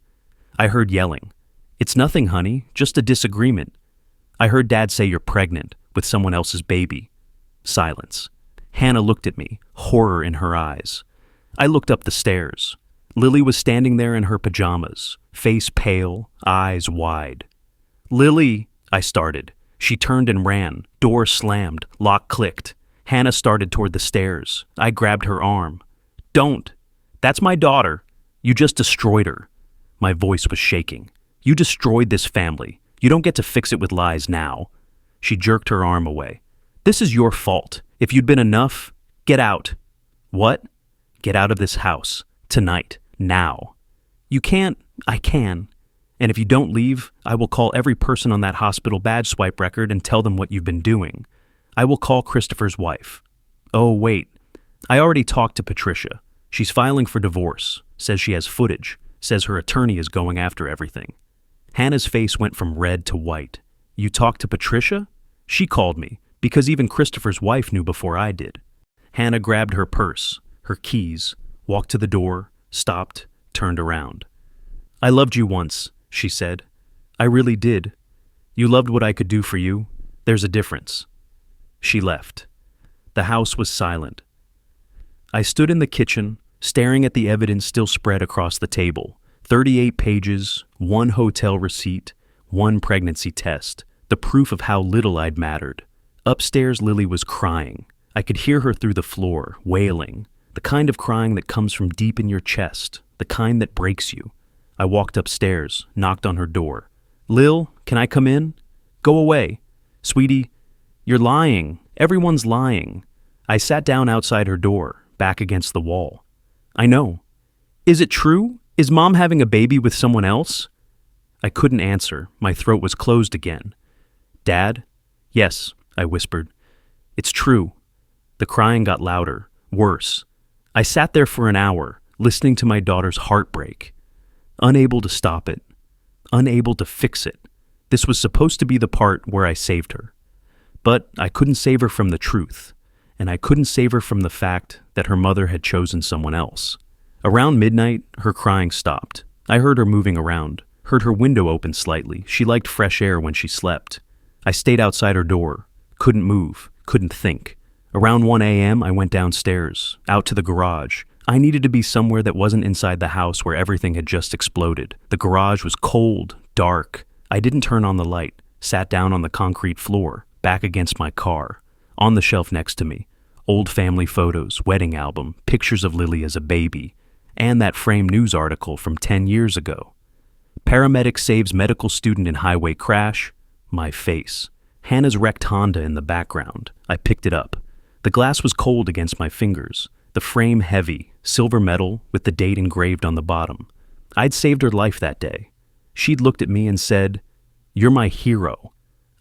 I heard yelling. It's nothing, honey, just a disagreement. I heard Dad say you're pregnant with someone else's baby. Silence. Hannah looked at me, horror in her eyes. I looked up the stairs. Lily was standing there in her pajamas, face pale, eyes wide. Lily, I started. She turned and ran. Door slammed. Lock clicked. Hannah started toward the stairs. I grabbed her arm. Don't. That's my daughter. You just destroyed her. My voice was shaking. You destroyed this family. You don't get to fix it with lies now. She jerked her arm away. This is your fault. If you'd been enough, get out. What? Get out of this house. Tonight. Now. You can't. I can. And if you don't leave, I will call every person on that hospital badge swipe record and tell them what you've been doing. I will call Christopher's wife. Oh, wait. I already talked to Patricia. She's filing for divorce. Says she has footage. Says her attorney is going after everything. Hannah's face went from red to white. You talked to Patricia? She called me, because even Christopher's wife knew before I did. Hannah grabbed her purse, her keys, walked to the door, stopped, turned around. I loved you once, she said. I really did. You loved what I could do for you. There's a difference. She left. The house was silent. I stood in the kitchen, staring at the evidence still spread across the table. 38 pages, 1 hotel receipt, 1 pregnancy test, the proof of how little I'd mattered. Upstairs, Lily was crying. I could hear her through the floor, wailing. The kind of crying that comes from deep in your chest, the kind that breaks you. I walked upstairs, knocked on her door. Lil, can I come in? Go away. Sweetie, you're lying. Everyone's lying. I sat down outside her door, back against the wall. I know. Is it true? Is Mom having a baby with someone else? I couldn't answer. My throat was closed again. Dad? Yes, I whispered. It's true. The crying got louder, worse. I sat there for an hour, listening to my daughter's heartbreak, unable to stop it, unable to fix it. This was supposed to be the part where I saved her. But I couldn't save her from the truth, and I couldn't save her from the fact that her mother had chosen someone else. Around midnight, her crying stopped. I heard her moving around, heard her window open slightly. She liked fresh air when she slept. I stayed outside her door, couldn't move, couldn't think. Around 1 a.m., I went downstairs, out to the garage. I needed to be somewhere that wasn't inside the house where everything had just exploded. The garage was cold, dark. I didn't turn on the light, sat down on the concrete floor, back against my car. On the shelf next to me, old family photos, wedding album, pictures of Lily as a baby, and that framed news article from 10 years ago. Paramedic saves medical student in highway crash. My face. Hannah's wrecked Honda in the background. I picked it up. The glass was cold against my fingers, the frame heavy, silver metal with the date engraved on the bottom. I'd saved her life that day. She'd looked at me and said, "You're my hero."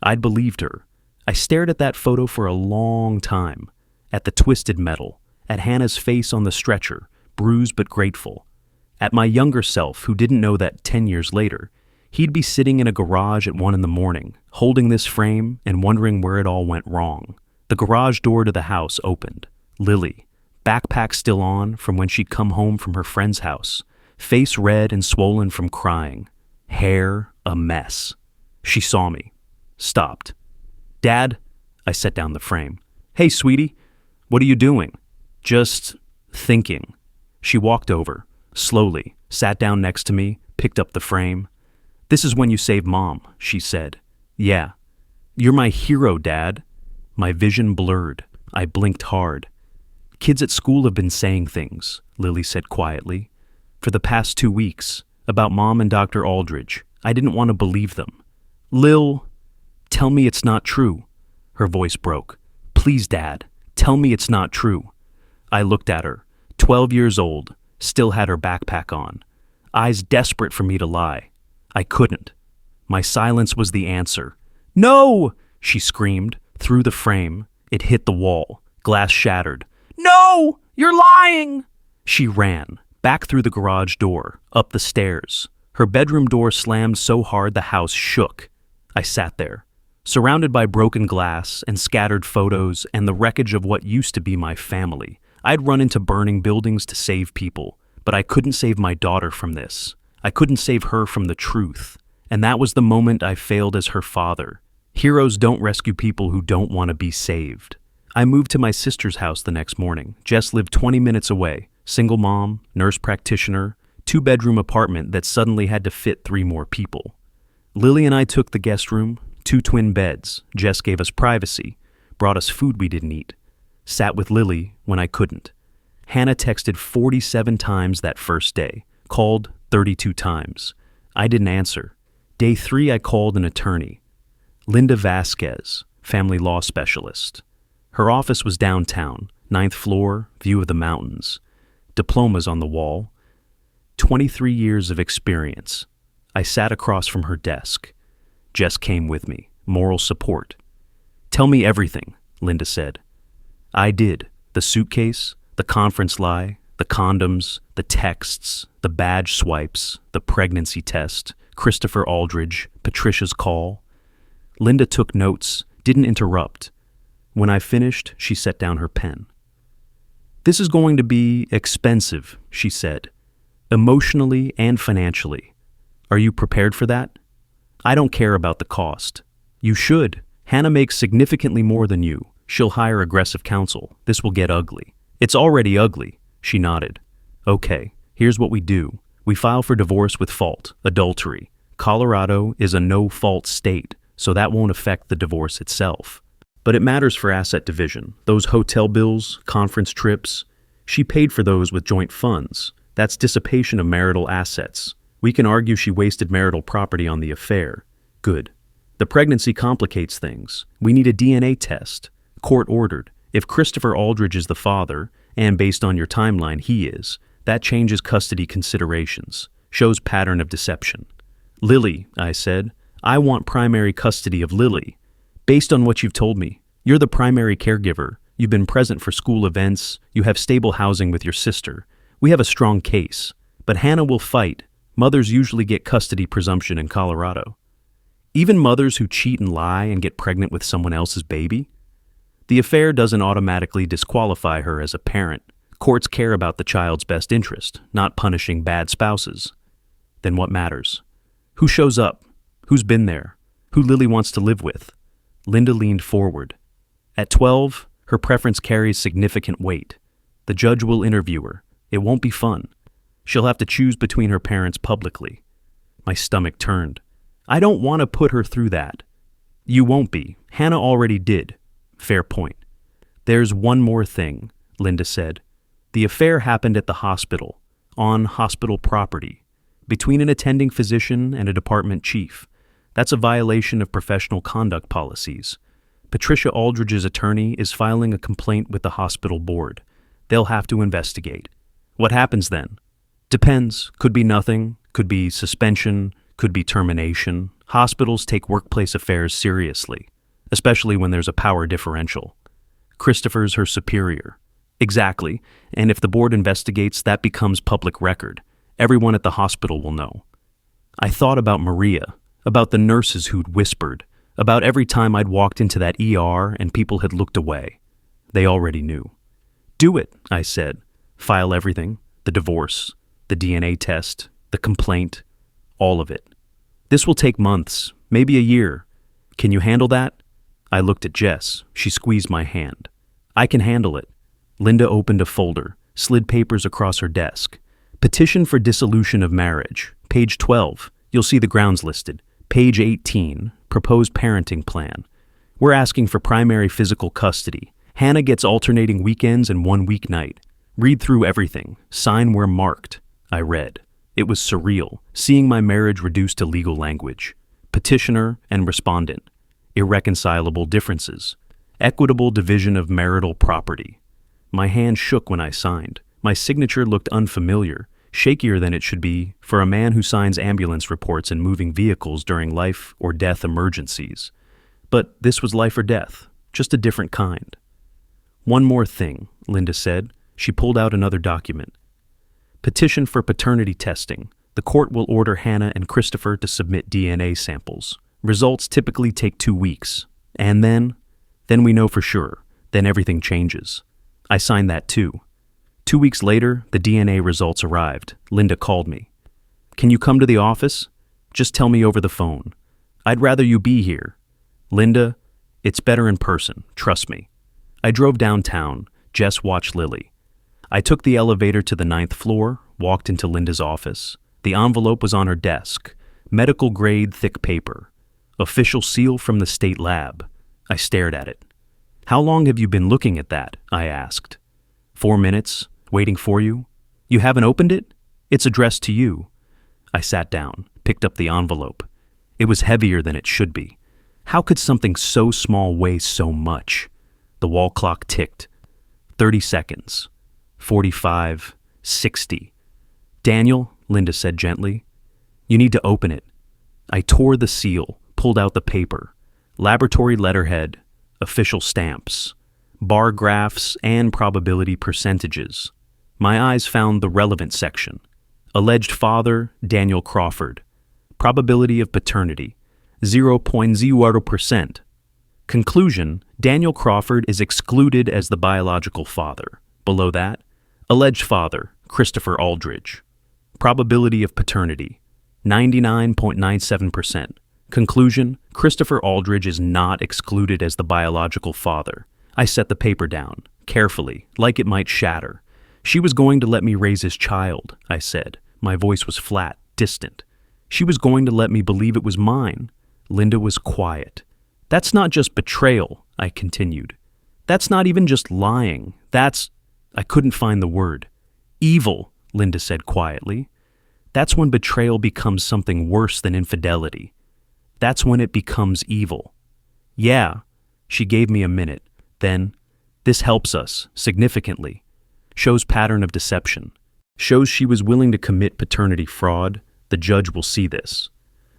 I'd believed her. I stared at that photo for a long time, at the twisted metal, at Hannah's face on the stretcher, bruised but grateful. At my younger self, who didn't know that 10 years later, he'd be sitting in a garage at 1 a.m, holding this frame and wondering where it all went wrong. The garage door to the house opened. Lily, backpack still on from when she'd come home from her friend's house, face red and swollen from crying, hair a mess. She saw me. Stopped. "Dad," I set down the frame. "Hey, sweetie, what are you doing?" "Just thinking." She walked over, slowly, sat down next to me, picked up the frame. "This is when you saved Mom," she said. "Yeah." "You're my hero, Dad." My vision blurred. I blinked hard. "Kids at school have been saying things," Lily said quietly. "For the past 2 weeks, about Mom and Dr. Aldridge. I didn't want to believe them." "Lil, tell me it's not true." Her voice broke. "Please, Dad, tell me it's not true." I looked at her, 12 years old, still had her backpack on, eyes desperate for me to lie. I couldn't. My silence was the answer. "No!" she screamed, through the frame. It hit the wall. Glass shattered. "No! You're lying!" She ran, back through the garage door, up the stairs. Her bedroom door slammed so hard the house shook. I sat there, surrounded by broken glass and scattered photos and the wreckage of what used to be my family. I'd run into burning buildings to save people, but I couldn't save my daughter from this. I couldn't save her from the truth. And that was the moment I failed as her father. Heroes don't rescue people who don't want to be saved. I moved to my sister's house the next morning. Jess lived 20 minutes away. Single mom, nurse practitioner, 2-bedroom apartment that suddenly had to fit 3 more people. Lily and I took the guest room, 2 twin beds. Jess gave us privacy, brought us food we didn't eat, sat with Lily when I couldn't. Hannah texted 47 times that first day, called 32 times. I didn't answer. Day 3, I called an attorney. Linda Vasquez, family law specialist. Her office was downtown, 9th floor, view of the mountains. Diplomas on the wall. 23 years of experience. I sat across from her desk. Jess came with me, moral support. "Tell me everything," Linda said. I did. The suitcase, the conference lie, the condoms, the texts, the badge swipes, the pregnancy test, Christopher Aldridge, Patricia's call. Linda took notes, didn't interrupt. When I finished, she set down her pen. "This is going to be expensive," she said, "emotionally and financially. Are you prepared for that?" "I don't care about the cost." "You should. Hannah makes significantly more than you. She'll hire aggressive counsel. This will get ugly." "It's already ugly," she nodded. "Okay, here's what we do. We file for divorce with fault, adultery. Colorado is a no-fault state, so that won't affect the divorce itself. But it matters for asset division. Those hotel bills, conference trips, she paid for those with joint funds. That's dissipation of marital assets. We can argue she wasted marital property on the affair. Good. The pregnancy complicates things. We need a DNA test. Court ordered. If Christopher Aldridge is the father, and based on your timeline he is, that changes custody considerations. Shows pattern of deception. "Lily," I said, "I want primary custody of Lily. Based on what you've told me, you're the primary caregiver. You've been present for school events. You have stable housing with your sister. We have a strong case. But Hannah will fight. Mothers usually get custody presumption in Colorado. Even mothers who cheat and lie and get pregnant with someone else's baby? The affair doesn't automatically disqualify her as a parent. Courts care about the child's best interest, not punishing bad spouses. Then what matters? Who shows up? Who's been there? Who Lily wants to live with?" Linda leaned forward. At 12, her preference carries significant weight. The judge will interview her. It won't be fun. She'll have to choose between her parents publicly. My stomach turned. I don't want to put her through that. "You won't be. Hannah already did." Fair point. "There's one more thing," Linda said. "The affair happened at the hospital, on hospital property, between an attending physician and a department chief. That's a violation of professional conduct policies. Patricia Aldridge's attorney is filing a complaint with the hospital board. They'll have to investigate. What happens then? Depends. Could be nothing, could be suspension, could be termination. Hospitals take workplace affairs seriously, especially when there's a power differential. Christopher's her superior. Exactly. And if the board investigates, that becomes public record. Everyone at the hospital will know. I thought about Maria, about the nurses who'd whispered, about every time I'd walked into that ER and people had looked away. They already knew. Do it, I said. File everything, the divorce, the DNA test, the complaint, all of it. This will take months, maybe a year. Can you handle that? I looked at Jess. She squeezed my hand. I can handle it. Linda opened a folder, slid papers across her desk. Petition for dissolution of marriage. Page 12. You'll see the grounds listed. Page 18. Proposed parenting plan. We're asking for primary physical custody. Hannah gets alternating weekends and 1 weeknight. Read through everything. Sign where marked. I read. It was surreal, seeing my marriage reduced to legal language. Petitioner and respondent. Irreconcilable differences. Equitable division of marital property. My hand shook when I signed. My signature looked unfamiliar, shakier than it should be for a man who signs ambulance reports and moving vehicles during life or death emergencies. But this was life or death, just a different kind. One more thing, Linda said. She pulled out another document. Petition for paternity testing. The court will order Hannah and Christopher to submit DNA samples. Results typically take 2 weeks. And then we know for sure. Then everything changes. I signed that too. 2 weeks later, the DNA results arrived. Linda called me. Can you come to the office? Just tell me over the phone. I'd rather you be here. Linda, it's better in person, trust me. I drove downtown. Jess watched Lily. I took the elevator to the 9th floor, walked into Linda's office. The envelope was on her desk. Medical grade thick paper. Official seal from the state lab. I stared at it. How long have you been looking at that? I asked. 4 minutes, waiting for you. You haven't opened it? It's addressed to you. I sat down, picked up the envelope. It was heavier than it should be. How could something so small weigh so much? The wall clock ticked. 30 seconds. 45, 60. Daniel, Linda said gently, you need to open it. I tore the seal, pulled out the paper. Laboratory letterhead, official stamps, bar graphs, and probability percentages. My eyes found the relevant section. Alleged father, Daniel Crawford. Probability of paternity, 0.0%. Conclusion, Daniel Crawford is excluded as the biological father. Below that, alleged father, Christopher Aldridge. Probability of paternity, 99.97%. Conclusion, Christopher Aldridge is not excluded as the biological father. I set the paper down, carefully, like it might shatter. She was going to let me raise his child, I said. My voice was flat, distant. She was going to let me believe it was mine. Linda was quiet. That's not just betrayal, I continued. That's not even just lying. I couldn't find the word. Evil, Linda said quietly. That's when betrayal becomes something worse than infidelity. That's when it becomes evil. Yeah, she gave me a minute. Then, this helps us, significantly. Shows pattern of deception. Shows she was willing to commit paternity fraud. The judge will see this.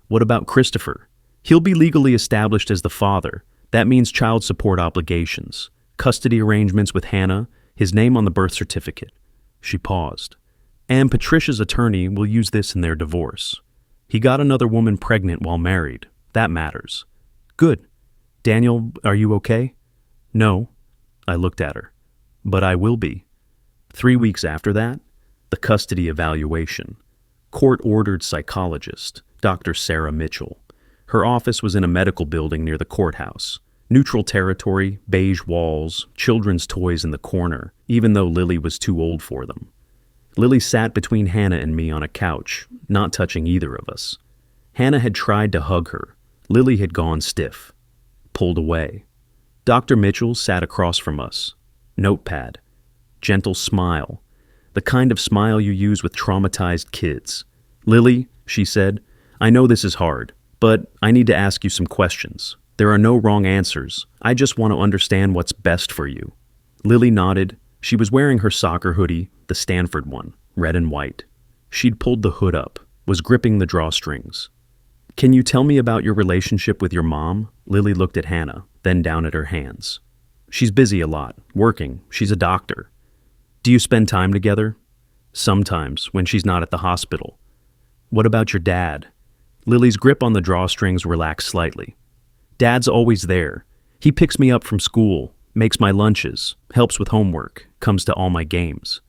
What about Christopher? He'll be legally established as the father. That means child support obligations, custody arrangements with Hannah, his name on the birth certificate. She paused. And Patricia's attorney will use this in their divorce. He got another woman pregnant while married. That matters. Good. Daniel, are you okay? No. I looked at her. But I will be. 3 weeks after that, the custody evaluation. Court-ordered psychologist, Dr. Sarah Mitchell. Her office was in a medical building near the courthouse. Neutral territory, beige walls, children's toys in the corner, even though Lily was too old for them. Lily sat between Hannah and me on a couch, not touching either of us. Hannah had tried to hug her. Lily had gone stiff. Pulled away. Dr. Mitchell sat across from us. Notepad. Gentle smile. The kind of smile you use with traumatized kids. Lily, she said, I know this is hard, but I need to ask you some questions. There are no wrong answers. I just want to understand what's best for you. Lily nodded. She was wearing her soccer hoodie, the Stanford one, red and white. She'd pulled the hood up, was gripping the drawstrings. Can you tell me about your relationship with your mom? Lily looked at Hannah, then down at her hands. She's busy a lot, working. She's a doctor. Do you spend time together? Sometimes, when she's not at the hospital. What about your dad? Lily's grip on the drawstrings relaxed slightly. Dad's always there. He picks me up from school, makes my lunches, helps with homework, comes to all my games.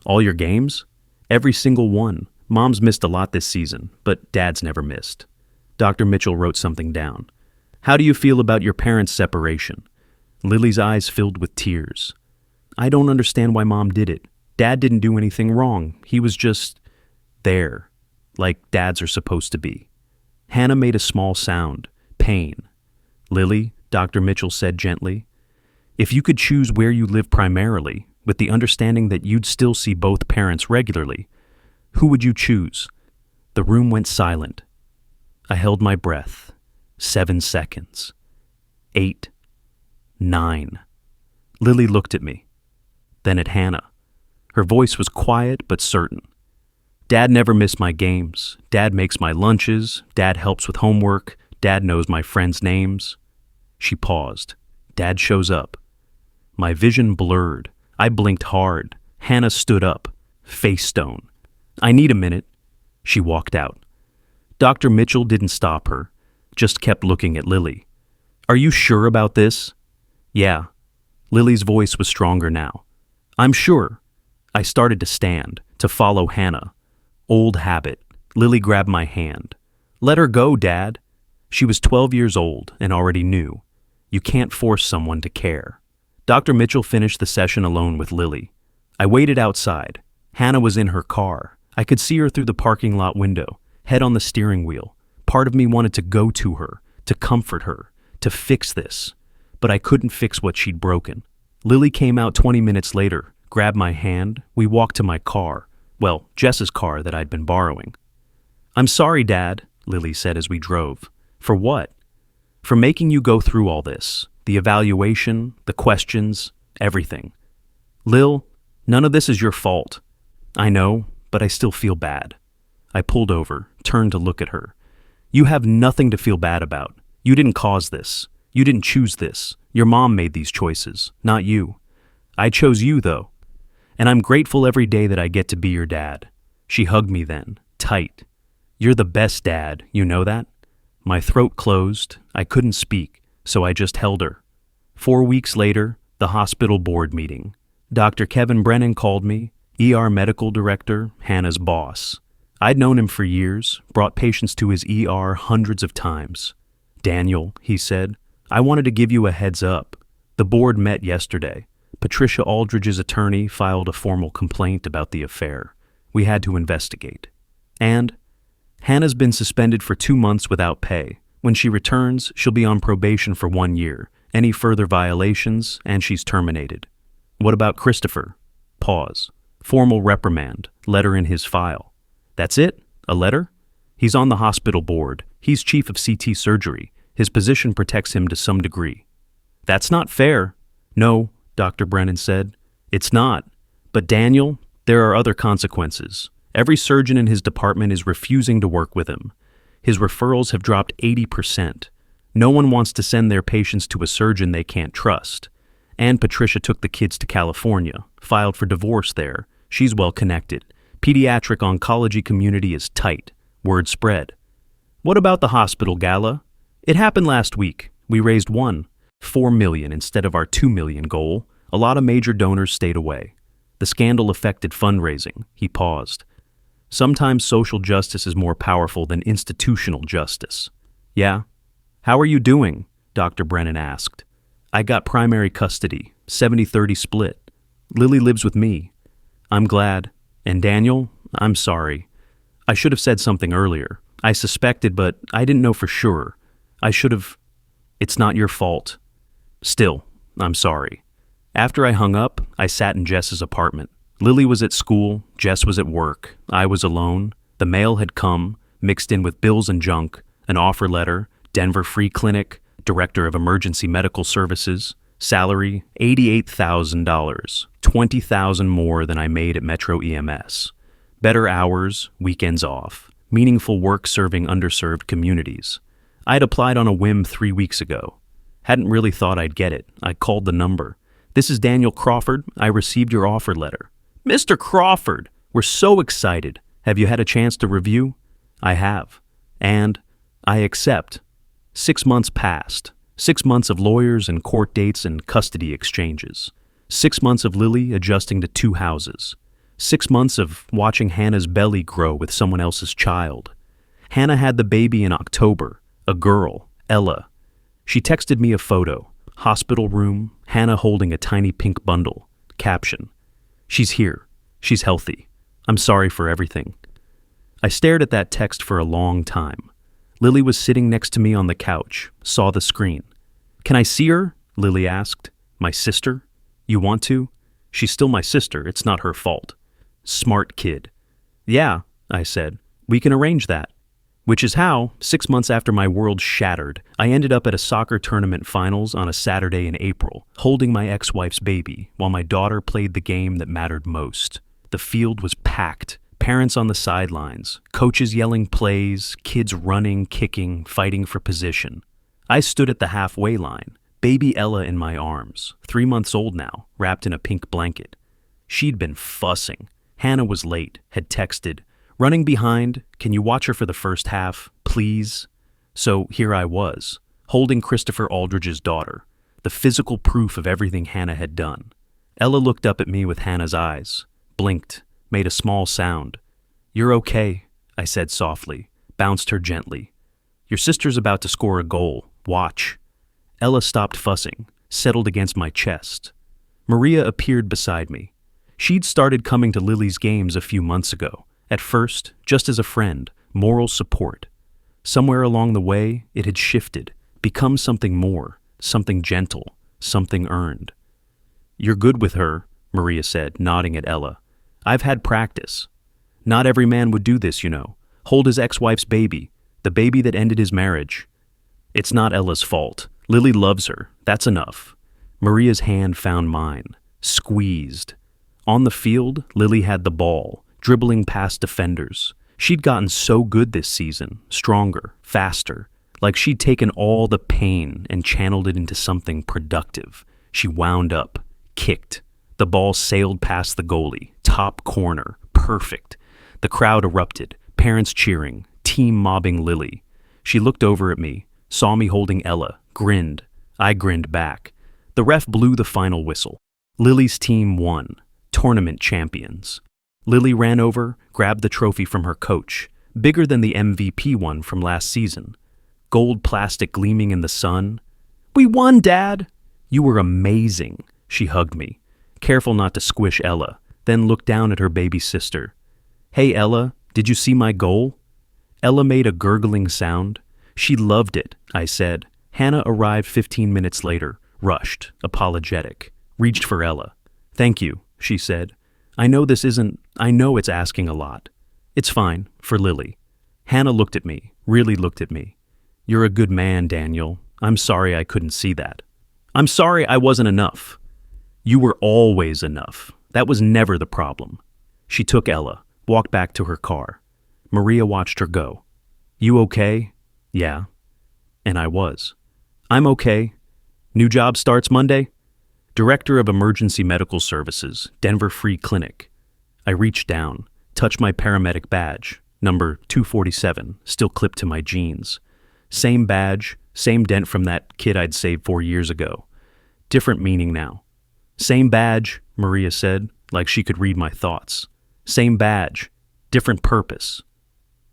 All your games? Every single one. Mom's missed a lot this season, but Dad's never missed. Dr. Mitchell wrote something down. How do you feel about your parents' separation? Lily's eyes filled with tears. I don't understand why Mom did it. Dad didn't do anything wrong. He was just there, like dads are supposed to be. Hannah made a small sound. Pain. Lily, Dr. Mitchell said gently, if you could choose where you live primarily, with the understanding that you'd still see both parents regularly, who would you choose? The room went silent. I held my breath. 7 seconds. 8. 9. Lily looked at me. Then at Hannah. Her voice was quiet but certain. Dad never missed my games. Dad makes my lunches. Dad helps with homework. Dad knows my friends' names. She paused. Dad shows up. My vision blurred. I blinked hard. Hannah stood up. Face stone. I need a minute. She walked out. Dr. Mitchell didn't stop her, just kept looking at Lily. Are you sure about this? Yeah. Lily's voice was stronger now. I'm sure. I started to stand, to follow Hannah. Old habit. Lily grabbed my hand. Let her go, Dad. She was 12 years old and already knew. You can't force someone to care. Dr. Mitchell finished the session alone with Lily. I waited outside. Hannah was in her car. I could see her through the parking lot window, head on the steering wheel. Part of me wanted to go to her, to comfort her, to fix this. But I couldn't fix what she'd broken. Lily came out 20 minutes later, grabbed my hand. We walked to my car. Well, Jess's car that I'd been borrowing. I'm sorry, Dad, Lily said as we drove. For what? For making you go through all this. The evaluation, the questions, everything. Lil, none of this is your fault. I know, but I still feel bad. I pulled over, turned to look at her. You have nothing to feel bad about. You didn't cause this. You didn't choose this. Your mom made these choices, not you. I chose you, though. And I'm grateful every day that I get to be your dad. She hugged me then, tight. You're the best dad, you know that? My throat closed. I couldn't speak, so I just held her. 4 weeks later, the hospital board meeting. Dr. Kevin Brennan called me, ER medical director, Hannah's boss. I'd known him for years, brought patients to his ER hundreds of times. Daniel, he said, I wanted to give you a heads up. The board met yesterday. Patricia Aldridge's attorney filed a formal complaint about the affair. We had to investigate. And Hannah's been suspended for 2 months without pay. When she returns, she'll be on probation for 1 year. Any further violations, and she's terminated. What about Christopher? Pause. Formal reprimand. Letter in his file. That's it? A letter? He's on the hospital board. He's chief of CT surgery. His position protects him to some degree. That's not fair. No, Dr. Brennan said. It's not. But Daniel, there are other consequences. Every surgeon in his department is refusing to work with him. His referrals have dropped 80%. No one wants to send their patients to a surgeon they can't trust. And Patricia took the kids to California, filed for divorce there. She's well connected. Pediatric oncology community is tight. Word spread. What about the hospital gala? It happened last week. We raised $4 million instead of our $2 million goal. A lot of major donors stayed away. The scandal affected fundraising. He paused. Sometimes social justice is more powerful than institutional justice. Yeah? How are you doing? Dr. Brennan asked. I got primary custody, 70-30 split. Lily lives with me. I'm glad. And Daniel, I'm sorry. I should have said something earlier. I suspected, but I didn't know for sure. I should have. It's not your fault. Still, I'm sorry. After I hung up, I sat in Jess's apartment. Lily was at school, Jess was at work, I was alone. The mail had come, mixed in with bills and junk, an offer letter, Denver Free Clinic, Director of Emergency Medical Services, salary $88,000, $20,000 more than I made at Metro EMS. Better hours, weekends off, meaningful work serving underserved communities. I'd applied on a whim 3 weeks ago. Hadn't really thought I'd get it. I called the number. This is Daniel Crawford. I received your offer letter. Mr. Crawford, we're so excited. Have you had a chance to review? I have. And I accept. 6 months passed. 6 months of lawyers and court dates and custody exchanges. 6 months of Lily adjusting to 2 houses. 6 months of watching Hannah's belly grow with someone else's child. Hannah had the baby in October, a girl, Ella. She texted me a photo, hospital room, Hannah holding a tiny pink bundle. Caption: "She's here. She's healthy. I'm sorry for everything." I stared at that text for a long time. Lily was sitting next to me on the couch, saw the screen. "Can I see her?" Lily asked. "My sister? You want to? She's still my sister. It's not her fault." Smart kid. "Yeah," I said. "We can arrange that." Which is how, 6 months after my world shattered, I ended up at a soccer tournament finals on a Saturday in April, holding my ex-wife's baby while my daughter played the game that mattered most. The field was packed, parents on the sidelines, coaches yelling plays, kids running, kicking, fighting for position. I stood at the halfway line, baby Ella in my arms, 3 months old now, wrapped in a pink blanket. She'd been fussing. Hannah was late, had texted, "Running behind, can you watch her for the first half, please?" So here I was, holding Christopher Aldridge's daughter, the physical proof of everything Hannah had done. Ella looked up at me with Hannah's eyes, blinked, made a small sound. "You're okay," I said softly, bounced her gently. "Your sister's about to score a goal. Watch." Ella stopped fussing, settled against my chest. Maria appeared beside me. She'd started coming to Lily's games a few months ago. At first, just as a friend, moral support. Somewhere along the way, it had shifted, become something more, something gentle, something earned. "You're good with her," Maria said, nodding at Ella. "I've had practice. Not every man would do this, you know. Hold his ex-wife's baby, the baby that ended his marriage. It's not Ella's fault. Lily loves her. That's enough." Maria's hand found mine, squeezed. On the field, Lily had the ball, dribbling past defenders. She'd gotten so good this season, stronger, faster, like she'd taken all the pain and channeled it into something productive. She wound up, kicked. The ball sailed past the goalie, top corner, perfect. The crowd erupted, parents cheering, team mobbing Lily. She looked over at me, saw me holding Ella, grinned. I grinned back. The ref blew the final whistle. Lily's team won, tournament champions. Lily ran over, grabbed the trophy from her coach, bigger than the MVP one from last season. Gold plastic gleaming in the sun. "We won, Dad!" "You were amazing." She hugged me, careful not to squish Ella, then looked down at her baby sister. "Hey, Ella, did you see my goal?" Ella made a gurgling sound. "She loved it," I said. Hannah arrived 15 minutes later, rushed, apologetic, reached for Ella. "Thank you," she said. I know it's asking a lot. It's fine, for Lily." Hannah looked at me, really looked at me. "You're a good man, Daniel. I'm sorry I couldn't see that. I'm sorry I wasn't enough." "You were always enough. That was never the problem." She took Ella, walked back to her car. Maria watched her go. "You okay?" "Yeah." And I was. "I'm okay. New job starts Monday?" "Director of Emergency Medical Services, Denver Free Clinic." I reached down, touched my paramedic badge, number 247, still clipped to my jeans. Same badge, same dent from that kid I'd saved 4 years ago. Different meaning now. "Same badge," Maria said, like she could read my thoughts. "Same badge, different purpose."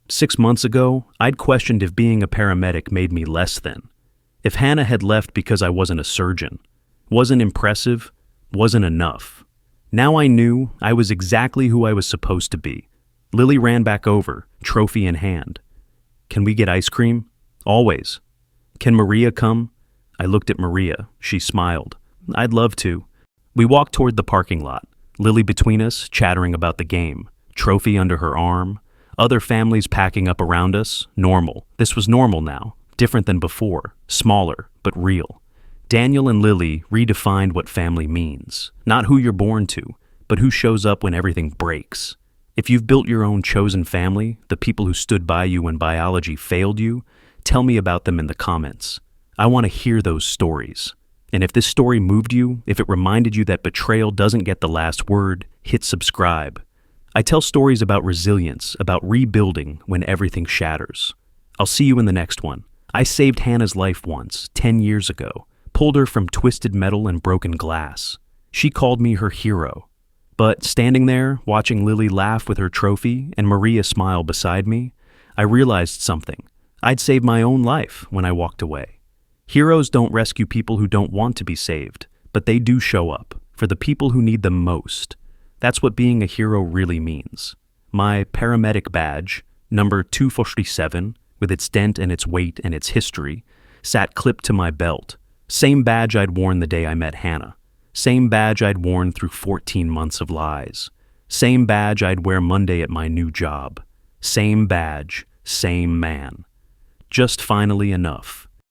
6 months ago, I'd questioned if being a paramedic made me less than. If Hannah had left because I wasn't a surgeon, wasn't impressive, wasn't enough. Now I knew I was exactly who I was supposed to be. Lily ran back over, trophy in hand. "Can we get ice cream?" "Always." "Can Maria come?" I looked at Maria. She smiled. "I'd love to." We walked toward the parking lot, Lily between us, chattering about the game, trophy under her arm, other families packing up around us, normal. This was normal now, different than before, smaller, but real. Daniel and Lily redefined what family means. Not who you're born to, but who shows up when everything breaks. If you've built your own chosen family, the people who stood by you when biology failed you, tell me about them in the comments. I want to hear those stories. And if this story moved you, if it reminded you that betrayal doesn't get the last word, hit subscribe. I tell stories about resilience, about rebuilding when everything shatters. I'll see you in the next one. I saved Hannah's life once, 10 years ago, pulled her from twisted metal and broken glass. She called me her hero. But standing there, watching Lily laugh with her trophy and Maria smile beside me, I realized something. I'd saved my own life when I walked away. Heroes don't rescue people who don't want to be saved, but they do show up for the people who need them most. That's what being a hero really means. My paramedic badge, number 247, with its dent and its weight and its history, sat clipped to my belt. Same badge I'd worn the day I met Hannah. Same badge I'd worn through 14 months of lies. Same badge I'd wear Monday at my new job. Same badge, same man. Just finally enough.